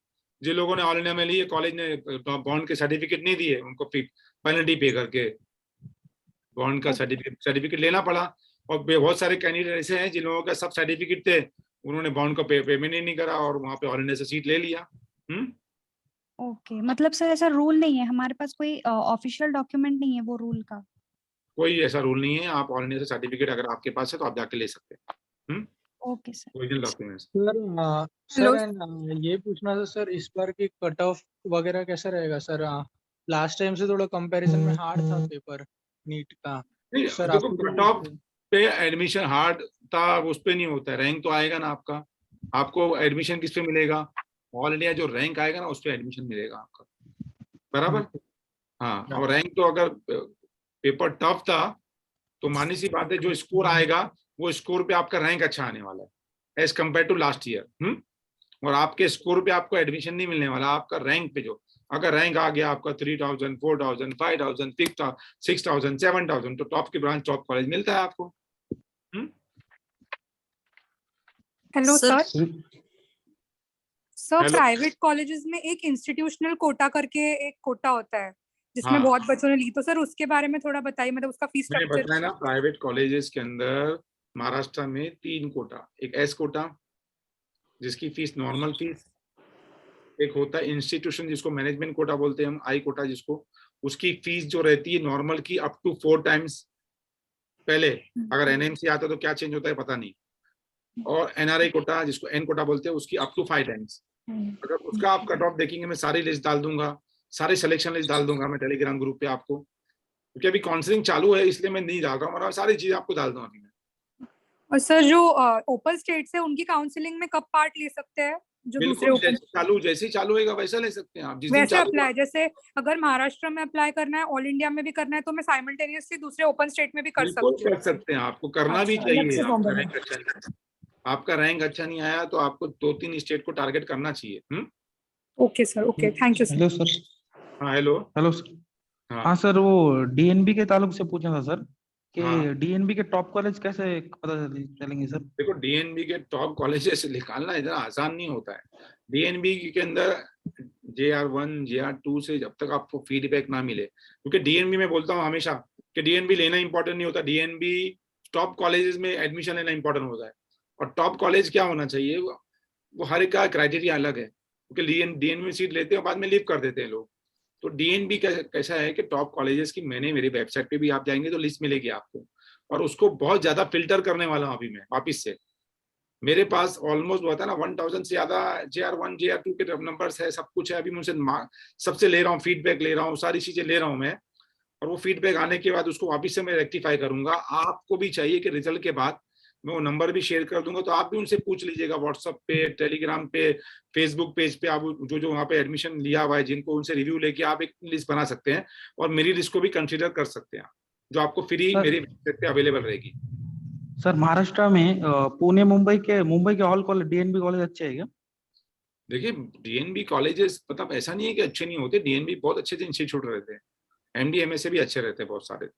जिन लोगों ने ऑल इंडिया में लिए, कॉलेज ने बॉन्ड के सर्टिफिकेट नहीं दिए, उनको पेनल्टी पे करके बॉन्ड का सर्टिफिकेट लेना पड़ा। और बहुत सारे कैंडिडेट ऐसे हैं जिन लोगों का सब सर्टिफिकेट थे, उन्होंने बॉन्ड का पेमेंट ही नहीं करा और वहां पे ऑल इंडिया से सीट ले लिया। ओके, मतलब सर ऐसा रूल नहीं है हमारे पास, कोई ऑफिशियल डॉक्यूमेंट नहीं है वो रूल का? कोई ऐसा रूल नहीं है, आप ऑल इंडिया से सर्टिफिकेट अगर आपके पास है तो आप जाके ले सकते हैं। Okay sir. Original documents. Sir and ये पूछना था सर, इस बार की कट ऑफ वगैरह कैसा रहेगा सर? लास्ट टाइम से थोड़ा कंपैरिजन में हार्ड था पेपर नीट का सर। देखो कट ऑफ पे एडमिशन हार्ड था, उस पे नहीं होता है, रैंक तो आएगा ना आपका। आपको एडमिशन किस पे मिलेगा? ऑल इंडिया जो रैंक आएगा ना उस पे एडमिशन मिलेगा आपका, बराबर। हाँ, और रैंक तो अगर पेपर टफ था तो मानी सी बात है, जो स्कोर आएगा वो स्कोर पे आपका रैंक अच्छा आने वाला है as compared to last year. और आपके स्कोर पे आपको एडमिशन नहीं मिलने वाला, आपका रैंक पे जो अगर रैंक आ गया आपका 3000, 4000, 5000, 6000, 7000 तो टॉप की ब्रांच टॉप कॉलेज मिलता है आपको। Hello sir. Sir Hello? Private colleges में एक इंस्टीट्यूशनल कोटा करके एक कोटा होता है जिसमें हाँ। बहुत बच्चों ने ली, तो सर उसके बारे में थोड़ा बताइए, मतलब उसका फीस मैंने स्ट्रक्चर। बताया ना, प्राइवेट कॉलेजेस के अंदर महाराष्ट्र में 3 कोटा, एक एस कोटा जिसकी फीस नॉर्मल फीस, एक होता है इंस्टीट्यूशन जिसको मैनेजमेंट कोटा बोलते हैं हम, आई कोटा जिसको, उसकी फीस जो रहती है नॉर्मल की अप टू 4 टाइम्स। पहले अगर एनएमसी आता तो क्या चेंज होता है पता नहीं। और एनआरआई कोटा जिसको एन कोटा बोलते हैं उसकी अप टू 5 टाइम्स। अगर उसका आप कट ऑफ देखेंगे, मैं सारी लिस्ट डाल दूंगा, सारे सिलेक्शन लिस्ट डाल दूंगा मैं टेलीग्राम ग्रुप पे आपको, क्योंकि अभी काउंसलिंग चालू है इसलिए मैं नहीं डाल रहा हूँ, सारी चीजें आपको डाल दूंगा अभी मैं। और सर जो ओपन स्टेट्स है उनकी काउंसलिंग में कब पार्ट ले सकते हैं? जो दूसरे बिल्कुल जैसे ही चालू होगा वैसा ले सकते हैं आप, जिस दिन वैसे चालू अप्लाई, जैसे अगर महाराष्ट्र में अप्लाई करना है, ऑल इंडिया में भी करना है, तो मैं साइमल्टेनियसली दूसरे ओपन स्टेट में भी कर बिल्कुल सकती हूँ? कर सकते हैं, आपको करना भी चाहिए। आपका रैंक अच्छा नहीं आया तो आपको 2-3 स्टेट को टारगेट करना चाहिए। Okay sir, okay, thank you sir. Hello sir. हाँ हेलो। Hello sir. हाँ सर, वो डीएनबी के ताल्लुक से पूछना था सर कि हाँ। डीएनबी के टॉप कॉलेज कैसे पता चलेंगे सर? देखो डीएनबी के टॉप कॉलेजेस निकालना इतना आसान नहीं होता है। डीएनबी के अंदर JR1 JR2 से जब तक आपको फीडबैक ना मिले, क्योंकि डीएनबी में बोलता हूँ हमेशा कि डीएनबी लेना इंपॉर्टेंट नहीं होता, डीएनबी टॉप कॉलेजेस में एडमिशन लेना इंपॉर्टेंट होता है। और टॉप कॉलेज क्या होना चाहिए, वो हर एक का क्राइटेरिया अलग है, क्योंकि डीएनबी सीट लेते हैं बाद में लीव कर देते हैं लोग। तो डीएनबी कैसा है कि टॉप कॉलेजेस की मैंने मेरी वेबसाइट पे भी आप जाएंगे तो लिस्ट मिलेगी आपको, और उसको बहुत ज्यादा फिल्टर करने वाला हूं अभी मैं वापिस से। मेरे पास ऑलमोस्ट हुआ था ना 1000 से ज्यादा JR1 JR2 के नंबर्स है, सब कुछ है। अभी मुझसे सबसे ले रहा हूँ, फीडबैक ले रहा हूँ, सारी चीजें ले रहा हूँ मैं, और वो फीडबैक आने के बाद उसको वापिस से मैं रेक्टिफाई करूंगा। आपको भी चाहिए कि रिजल्ट के बाद मैं वो नंबर भी शेयर कर दूंगा, तो आप भी उनसे पूछ लीजिएगा व्हाट्सएप पे, टेलीग्राम पे, फेसबुक पेज पे। आप जो वहाँ पे एडमिशन लिया हुआ है जिनको, उनसे रिव्यू लेके आप एक लिस्ट बना सकते हैं, और मेरी लिस्ट को भी कंसिडर कर सकते हैं, जो आपको फ्री मेरी वेबसाइट पे अवेलेबल रहेगी। सर महाराष्ट्र में पुणे मुंबई के ऑल कॉलेज डीएनबी कॉलेज अच्छे है क्या? देखिए डीएनबी कॉलेजेस मतलब ऐसा नहीं है कि अच्छे नहीं होते, डीएनबी बहुत अच्छे इंस्टीट्यूट रहते हैं, MD MA से भी अच्छे रहते हैं बहुत सारे।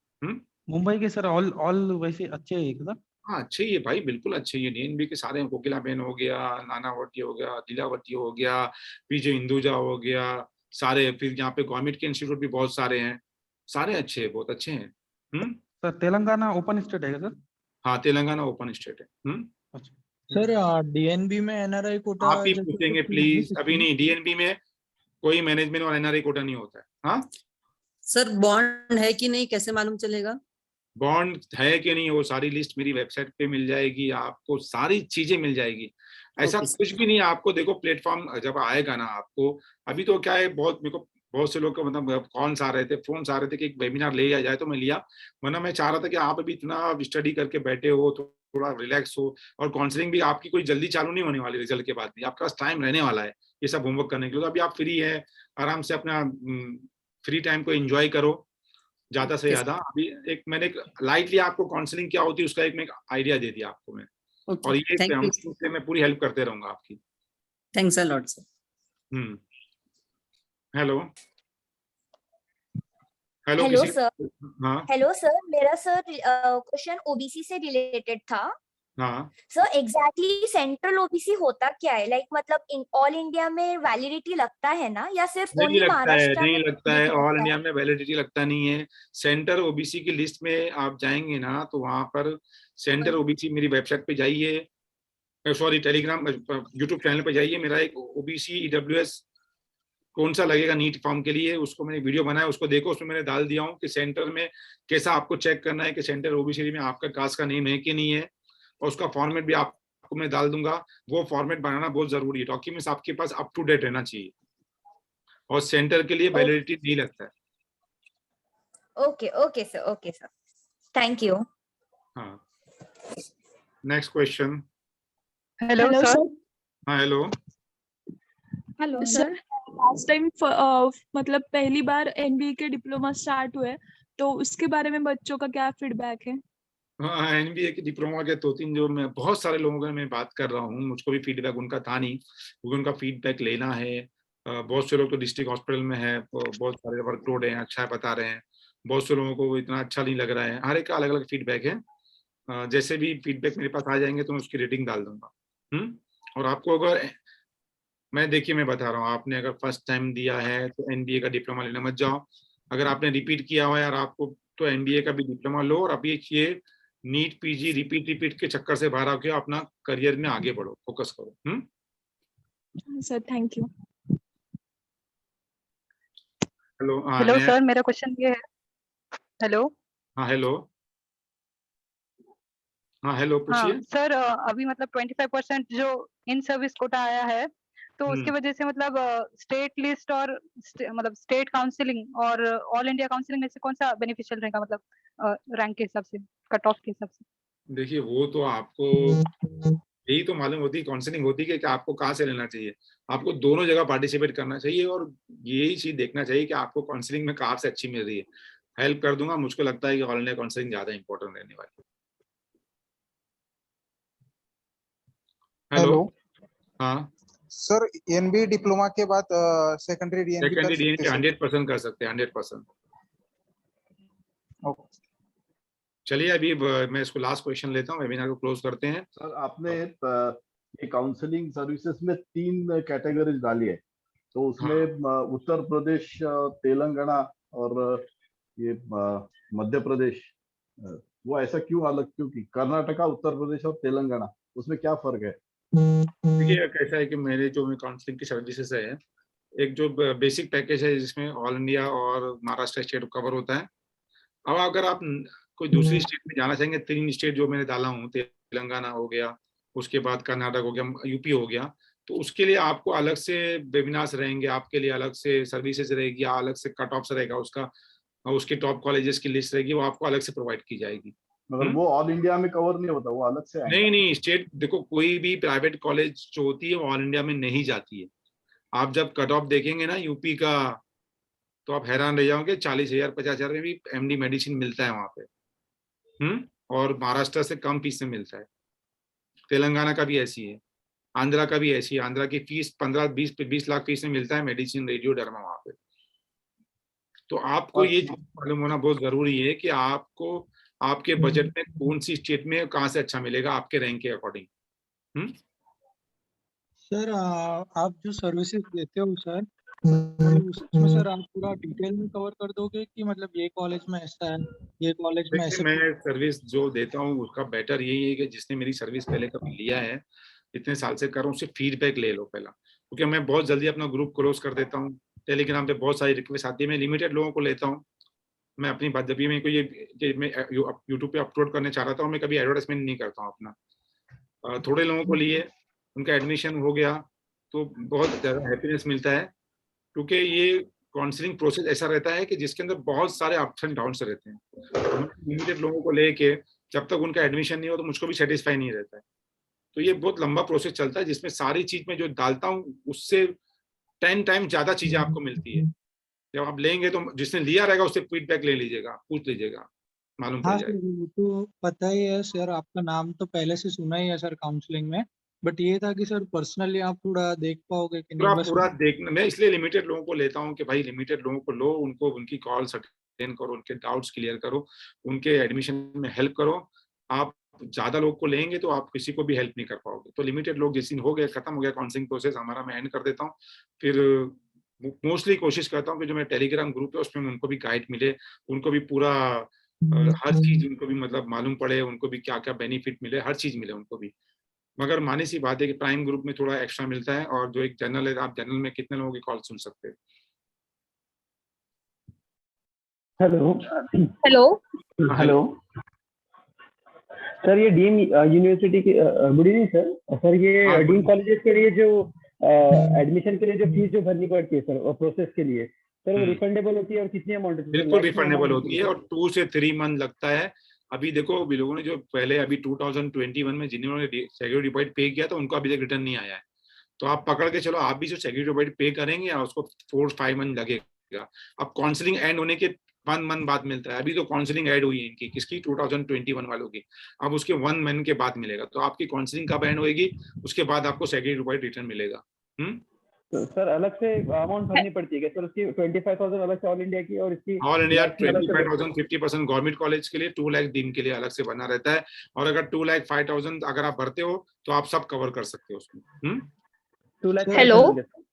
मुंबई के सर ऑल वैसे अच्छे है क्या? हाँ अच्छे ही है भाई, बिल्कुल अच्छे ही है। डीएनबी के सारे, कोकिलाबेन हो गया, नानावटी हो गया, लीलावती हो गया, पीजे हिंदुजा हो गया, सारे। फिर यहाँ पे गवर्नमेंट के इंस्टीट्यूट भी बहुत सारे हैं, सारे अच्छे हैं, बहुत अच्छे हैं। सर तेलंगाना ओपन स्टेट है क्या सर? हाँ तेलंगाना ओपन स्टेट है। सर डीएनबी में एनआरआई कोटा आप ही पूछेंगे प्लीज, अभी नहीं, डीएनबी में कोई मैनेजमेंट और एनआरआई कोटा नहीं होता है। हाँ सर बॉन्ड है कि नहीं कैसे मालूम चलेगा? बॉन्ड है कि नहीं वो सारी लिस्ट मेरी वेबसाइट पे मिल जाएगी, आपको सारी चीजें मिल जाएगी। ऐसा कुछ भी नहीं, आपको देखो प्लेटफॉर्म जब आएगा ना आपको, अभी तो क्या है, मेरे को बहुत से लोग का मतलब कॉल्स आ रहे थे, फोन आ रहे थे कि एक वेबिनार ले जाए, तो मैं लिया। वरना मैं चाह रहा था कि आप अभी इतना स्टडी करके बैठे हो तो थोड़ा रिलैक्स हो, और काउंसलिंग भी आपकी कोई जल्दी चालू नहीं होने वाली, रिजल्ट के बाद भी आपके पास टाइम रहने वाला है ये सब होमवर्क करने के लिए। तो अभी आप फ्री है, आराम से अपना फ्री टाइम को एंजॉय करो ज्यादा से ज्यादा। अभी एक मैंने लाइटली आपको काउंसलिंग क्या होती है उसका एक आइडिया दे दिया आपको मैं, और ये मैं पूरी हेल्प करते रहूंगा आपकी। Thanks a lot sir. Hello hello sir. हाँ हेलो सर, मेरा सर क्वेश्चन ओबीसी से रिलेटेड था। हाँ सर एग्जैक्टली सेंट्रल ओबीसी होता क्या है? लाइक मतलब ऑल इंडिया में वैलिडिटी लगता है ना, या सिर्फ नहीं ओनली लगता है, महाराष्ट्र नहीं में लगता है, validity ऑल लगता इंडिया है? में वैलिडिटी लगता नहीं है। सेंटर ओबीसी की लिस्ट में आप जाएंगे ना, तो वहां पर सेंटर ओबीसी, मेरी वेबसाइट पे जाइए, सॉरी टेलीग्राम यूट्यूब चैनल पे जाइए, मेरा एक ओबीसी ईडब्ल्यूएस कौन सा लगेगा नीट फॉर्म के लिए, उसको मैंने वीडियो बनाया, उसको देखो, उसमें मैंने डाल दिया हूँ कि सेंटर में कैसा आपको चेक करना है कि सेंटर ओबीसी में आपका कास्ट का नेम है कि नहीं है, और उसका फॉर्मेट भी आपको मैं डाल दूंगा। वो फॉर्मेट बनाना बहुत जरूरी है, डॉक्यूमेंट्स आपके पास अप टू डेट रहना चाहिए, और सेंटर के लिए वैलिडिटी नहीं लगता है। Okay okay sir, thank you. हाँ, नेक्स्ट क्वेश्चन। Hello sir. हाँ hello. Hello sir, last time मतलब पहली बार एनबीए के डिप्लोमा स्टार्ट हुए, तो उसके बारे में बच्चों का क्या फीडबैक है? हाँ, एनबीए की डिप्लोमा के 2-3 जो मैं बहुत सारे लोगों से मैं बात कर रहा हूँ, मुझको भी फीडबैक उनका था नहीं, क्योंकि उनका फीडबैक लेना है। बहुत से लोग तो डिस्ट्रिक्ट हॉस्पिटल में है, बहुत सारे वर्कलोड है, अच्छा बता रहे हैं, बहुत से लोगों को इतना अच्छा नहीं लग रहा है, हर एक का अलग अलग फीडबैक है। जैसे भी फीडबैक मेरे पास आ जाएंगे तो मैं उसकी रेटिंग डाल दूंगा। और आपको अगर देखिए मैं बता रहा हूँ, आपने अगर फर्स्ट टाइम दिया है तो एनबीए का डिप्लोमा लेने मत जाओ। अगर आपने रिपीट किया हुआ है यार आपको, तो एनबीए का भी डिप्लोमा लो, और अभी ये नीट पीजी रिपीट के चक्कर से बाहर आके अपना करियर में आगे बढ़ो, फोकस करो। Sir thank you. Hello. Hello sir, मेरा क्वेश्चन ये है। हेलो। हाँ हेलो। हाँ हेलो, हाँ पूछिए। सर, अभी मतलब 25% जो इन सर्विस कोटा आया है, तो उसकी वजह से मतलब स्टेट लिस्ट और मतलब स्टेट काउंसिलिंग और ऑल इंडिया काउंसिलिंग में से कौन सा बेनिफिशियल रहेगा, मतलब रैंक के हिसाब से, कट ऑफ के हिसाब से? देखिए वो तो आपको यही तो मालूम होती है, काउंसलिंग होती है कि आपको कहाँ से लेना चाहिए। आपको दोनों जगह पार्टिसिपेट करना चाहिए, और यही चीज देखना चाहिए कि आपको काउंसलिंग में कहाँ से अच्छी मिल रही है। हेल्प कर दूंगा, मुझको लगता है कि ऑल इंडिया काउंसलिंग ज्यादा इंपॉर्टेंट रहने वाली है। हेलो। हाँ सर, एनबीए डिप्लोमा के बाद सेकेंडरी डीएनबी कर सेकेंडरी सकते हैं? 100% कर सकते हैं, 100%। चलिए अभी मैं इसको लास्ट क्वेश्चन लेता हूँ, वेबिनार को क्लोज करते हैं। सर आपने ये काउंसलिंग सर्विसेज में 3 कैटेगरीज डाली है, तो उसमें उत्तर प्रदेश, तेलंगाना और ये मध्य प्रदेश, वो ऐसा क्यों अलग, क्योंकि कर्नाटका, उत्तर प्रदेश और तेलंगाना, उसमें क्या फर्क है? देखिए कैसा है कि मेरे जो काउंसलिंग की सर्विसेज है, एक जो बेसिक पैकेज है जिसमें ऑल इंडिया और महाराष्ट्र स्टेट कवर होता है। अब अगर आप कोई दूसरी स्टेट में जाना चाहेंगे, 3 स्टेट जो मैंने डाला हूँ, तेलंगाना हो गया, उसके बाद कर्नाटक हो गया, यूपी हो गया, तो उसके लिए आपको अलग से वेबिनार्स रहेंगे, आपके लिए अलग से सर्विसेज रहेगी, अलग से कट ऑफ रहेगा उसका, उसके टॉप कॉलेजेस की लिस्ट रहेगी, वो आपको अलग से प्रोवाइड की जाएगी। मगर वो ऑल इंडिया में कवर नहीं होता, वो अलग से आएगा। नहीं, स्टेट देखो, कोई भी प्राइवेट कॉलेज जो होती है वो ऑल इंडिया में नहीं जाती है। आप जब कट ऑफ देखेंगे ना यूपी का, तो आप हैरान रह जाओगे, 40,000 50,000 में भी एमडी मेडिसिन मिलता है वहां पे। और महाराष्ट्र से कम फीस में मिलता है। तेलंगाना का भी ऐसी है, आंध्रा का भी ऐसी है। आंध्रा की फीस 15-20 लाख फीस में मिलता है मेडिसिन, रेडियो, डर्मा वहां पे। तो आपको ये मालूम होना बहुत जरूरी है कि आपको आपके बजट में कौन सी स्टेट में कहाँ से अच्छा मिलेगा आपके रैंक के अकॉर्डिंग। सर आप जो सर्विसेज देते हो सर, उसमें सर आप पूरा डिटेल में कवर कर दोगे कि मतलब ये कॉलेज में ऐसा है, ये कॉलेज में ऐसा? मैं सर्विस जो देता हूँ उसका बेटर यही है कि जिसने मेरी सर्विस पहले कभी लिया है, इतने साल से कर रहा हूँ, उससे फीडबैक ले लो पहला, क्योंकि मैं बहुत जल्दी अपना ग्रुप क्लोज कर देता हूँ। टेलीग्राम पे बहुत सारी रिक्वेस्ट आती है, मैं लिमिटेड लोगों को लेता हूँ। मैं अपनी बात, जब भी मैं कोई ये मैं यूट्यूब पे अपलोड करने चाह रहा था, मैं कभी एडवर्टाइजमेंट नहीं करता हूँ अपना। थोड़े लोगों को लिए, उनका एडमिशन हो गया, तो बहुत ज़्यादा हैप्पीनेस मिलता है, क्योंकि ये काउंसलिंग प्रोसेस ऐसा रहता है कि जिसके अंदर बहुत सारे अप्स एंड डाउन्स रहते हैं। लिमिटेड लोगों को लेके जब तक उनका एडमिशन नहीं हो तो मुझको भी सेटिस्फाई नहीं रहता है। तो ये बहुत लंबा प्रोसेस चलता है, जिसमें सारी चीज में जो डालता हूँ उससे 10 टाइम ज्यादा चीजें आपको मिलती है। जब आप लेंगे तो जिसने लिया रहेगा उससे फीडबैक ले लीजिएगा, पूछ लीजिएगा, मालूम पड़ हाँ जाएगा। सर, वो तो पता ही है सर, आपका नाम तो पहले से सुना ही है सर काउंसलिंग में, बट ये था कि सर पर्सनली आप थोड़ा देख पाओगे कि नहीं, बस। पूरा देखना, मैं इसलिए लिमिटेड लोगों को लेता हूँ कि भाई लिमिटेड लोगों को लो, उनको उनकी कॉल्स अटेंड करो, उनके डाउट्स क्लियर करो, उनके एडमिशन में हेल्प करो। आप ज्यादा लोग को लेंगे तो आप किसी को भी हेल्प नहीं कर पाओगे। तो लिमिटेड लोग, जिस दिन हो गए, खत्म हो गया काउंसलिंग प्रोसेस हमारा, मैं एंड कर देता हूँ। फिर मोस्टली कोशिश करता हूँ कि जो मेरा टेलीग्राम ग्रुप है उसमें उनको भी गाइड मिले, उनको भी पूरा हर चीज उनको भी मतलब मालूम पड़े, उनको भी क्या क्या बेनिफिट मिले, हर चीज मिले उनको भी। मगर मानी सी बात है कि प्राइम ग्रुप में थोड़ा एक्स्ट्रा मिलता है, और जो एक जनरल है, आप जनरल में कितने लोगों की कॉल सुन सकते हैं। हेलो हेलो हेलो सर, ये डीम यूनिवर्सिटी की गुड इवनिंग सर। सर ये डीम कॉलेजेस के लिए जो एडमिशन के लिए जो फीस जो भरनी पड़ती है सर, और प्रोसेस के लिए सर, वो रिफंडेबल होती है और कितनी अमाउंट होती है? बिल्कुल रिफंडेबल होती है, और 2 से 3 मंथ लगता है। अभी देखो, अभी लोगों ने जो पहले अभी 2021 में जिन्होंने सिक्योरिटी डिपॉजिट पे किया था उनको अभी तक रिटर्न नहीं आया है। तो आप पकड़ के चलो, आप भी जो सिक्योरिटी डिपॉजिट पे करेंगे या उसको 4-5 मंथ लगेगा। अब काउंसलिंग एंड होने के 1 मंथ बाद मिलता है। अभी तो काउंसलिंग एड हुई है इनकी, किसकी, 2021 वालों की। अब उसके 1 मंथ के बाद मिलेगा। तो आपकी काउंसलिंग कब एंड होगी, उसके बाद आपको सिक्योरिटी डिपॉजिट रिटर्न मिलेगा। तो सर अलग से अमाउंट भरनी पड़ती है क्या सर? उसकी 25,000 अलग से ऑल इंडिया की, और इसकी ऑल इंडिया 25,000 50% गवर्नमेंट कॉलेज के लिए, 2 लाख दिन के लिए अलग से बना रहता है। और अगर 2,05,000 अगर आप भरते हो तो आप सब कवर कर सकते हो उसमें। 2 lakh. Hello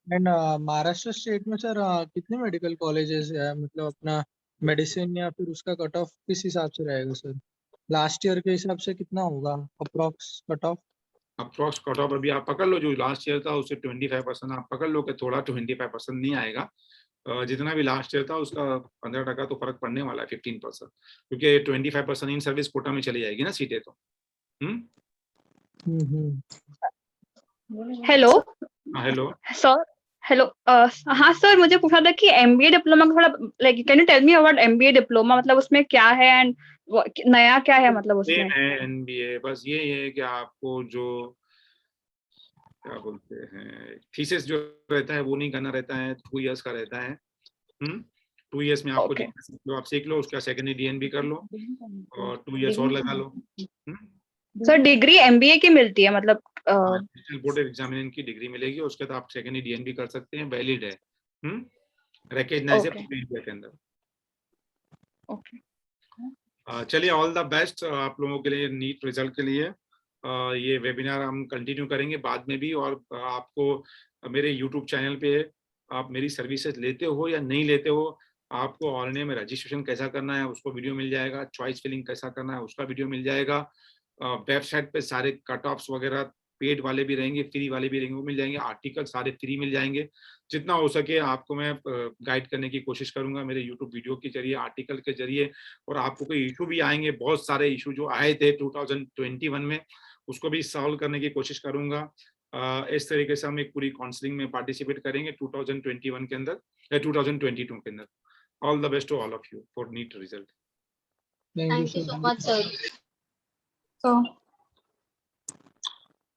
and Maharashtra state में सर कितने मेडिकल कॉलेजेस है, मतलब अपना मेडिसिन, या फिर उसका कट ऑफ किस हिसाब से रहेगा सर? लास्ट ईयर के हिसाब से कितना होगा approx cut off? Approx cut off अभी आप पकड़ लो, जो लास्ट ईयर था उससे 25% आप पकड़ लो कि थोड़ा 25% नहीं आएगा। जितना भी लास्ट ईयर था उसका 15% तो फर्क पड़ने वाला है, 15%, क्योंकि 25% इन सर्विस कोटा में चली जाएगी ना सीटें तो। Hello hello sir. हेलो हाँ सर, मुझे पूछा था कि एमबीए डिप्लोमा का थोड़ा like can you tell me about MBA diploma, मतलब उसमें क्या है एंड नया क्या है मतलब उसमें? सेम है एनबीए, बस ये है कि आपको जो क्या बोलते हैं थीसिस जो रहता है वो नहीं करना रहता है, 2 इयर्स का रहता है। 2 इयर्स में आपको जो आप सीख लो उसका सेकेंडरी डीएनबी कर लो और 2 इयर्स और लगा लो। सर डिग्री एमबीए की मिलती है मतलब? नेशनल बोर्ड एग्जामिनेशन की डिग्री मिलेगी, उसके बाद आप सेकेंडरी डीएनबी कर सकते हैं, वैलिड है, रिकॉग्नाइज है पूरे इंडिया के अंदर। चलिए, ऑल द बेस्ट आप लोगों के लिए नीट रिजल्ट के लिए। ये वेबिनार हम कंटिन्यू करेंगे बाद में भी, और आपको मेरे यूट्यूब चैनल पे आप मेरी सर्विसेज लेते हो या नहीं लेते हो, आपको ऑल इंडिया में रजिस्ट्रेशन कैसा करना है उसको वीडियो मिल जाएगा, चॉइस फिलिंग कैसा करना है उसका वीडियो मिल जाएगा, वेबसाइट पे सारे कट ऑफ्स वगैरह पेड वाले भी रहेंगे, फ्री वाले भी रहेंगे, वो मिल जाएंगे, आर्टिकल सारे फ्री मिल जाएंगे। जितना हो सके आपको मैं गाइड करने की कोशिश करूंगा मेरे यूट्यूब वीडियो के जरिए, आर्टिकल के जरिए। और आपको कोई इशू भी आएंगे, बहुत सारे इशू जो आए थे 2021 में, उसको भी सॉल्व करने की कोशिश करूंगा। इस तरीके से हम एक पूरी काउंसलिंग में पार्टिसिपेट करेंगे 2021 के अंदर या 2022 के अंदर। All the best to all of you for NEET result. Thank you so much sir. So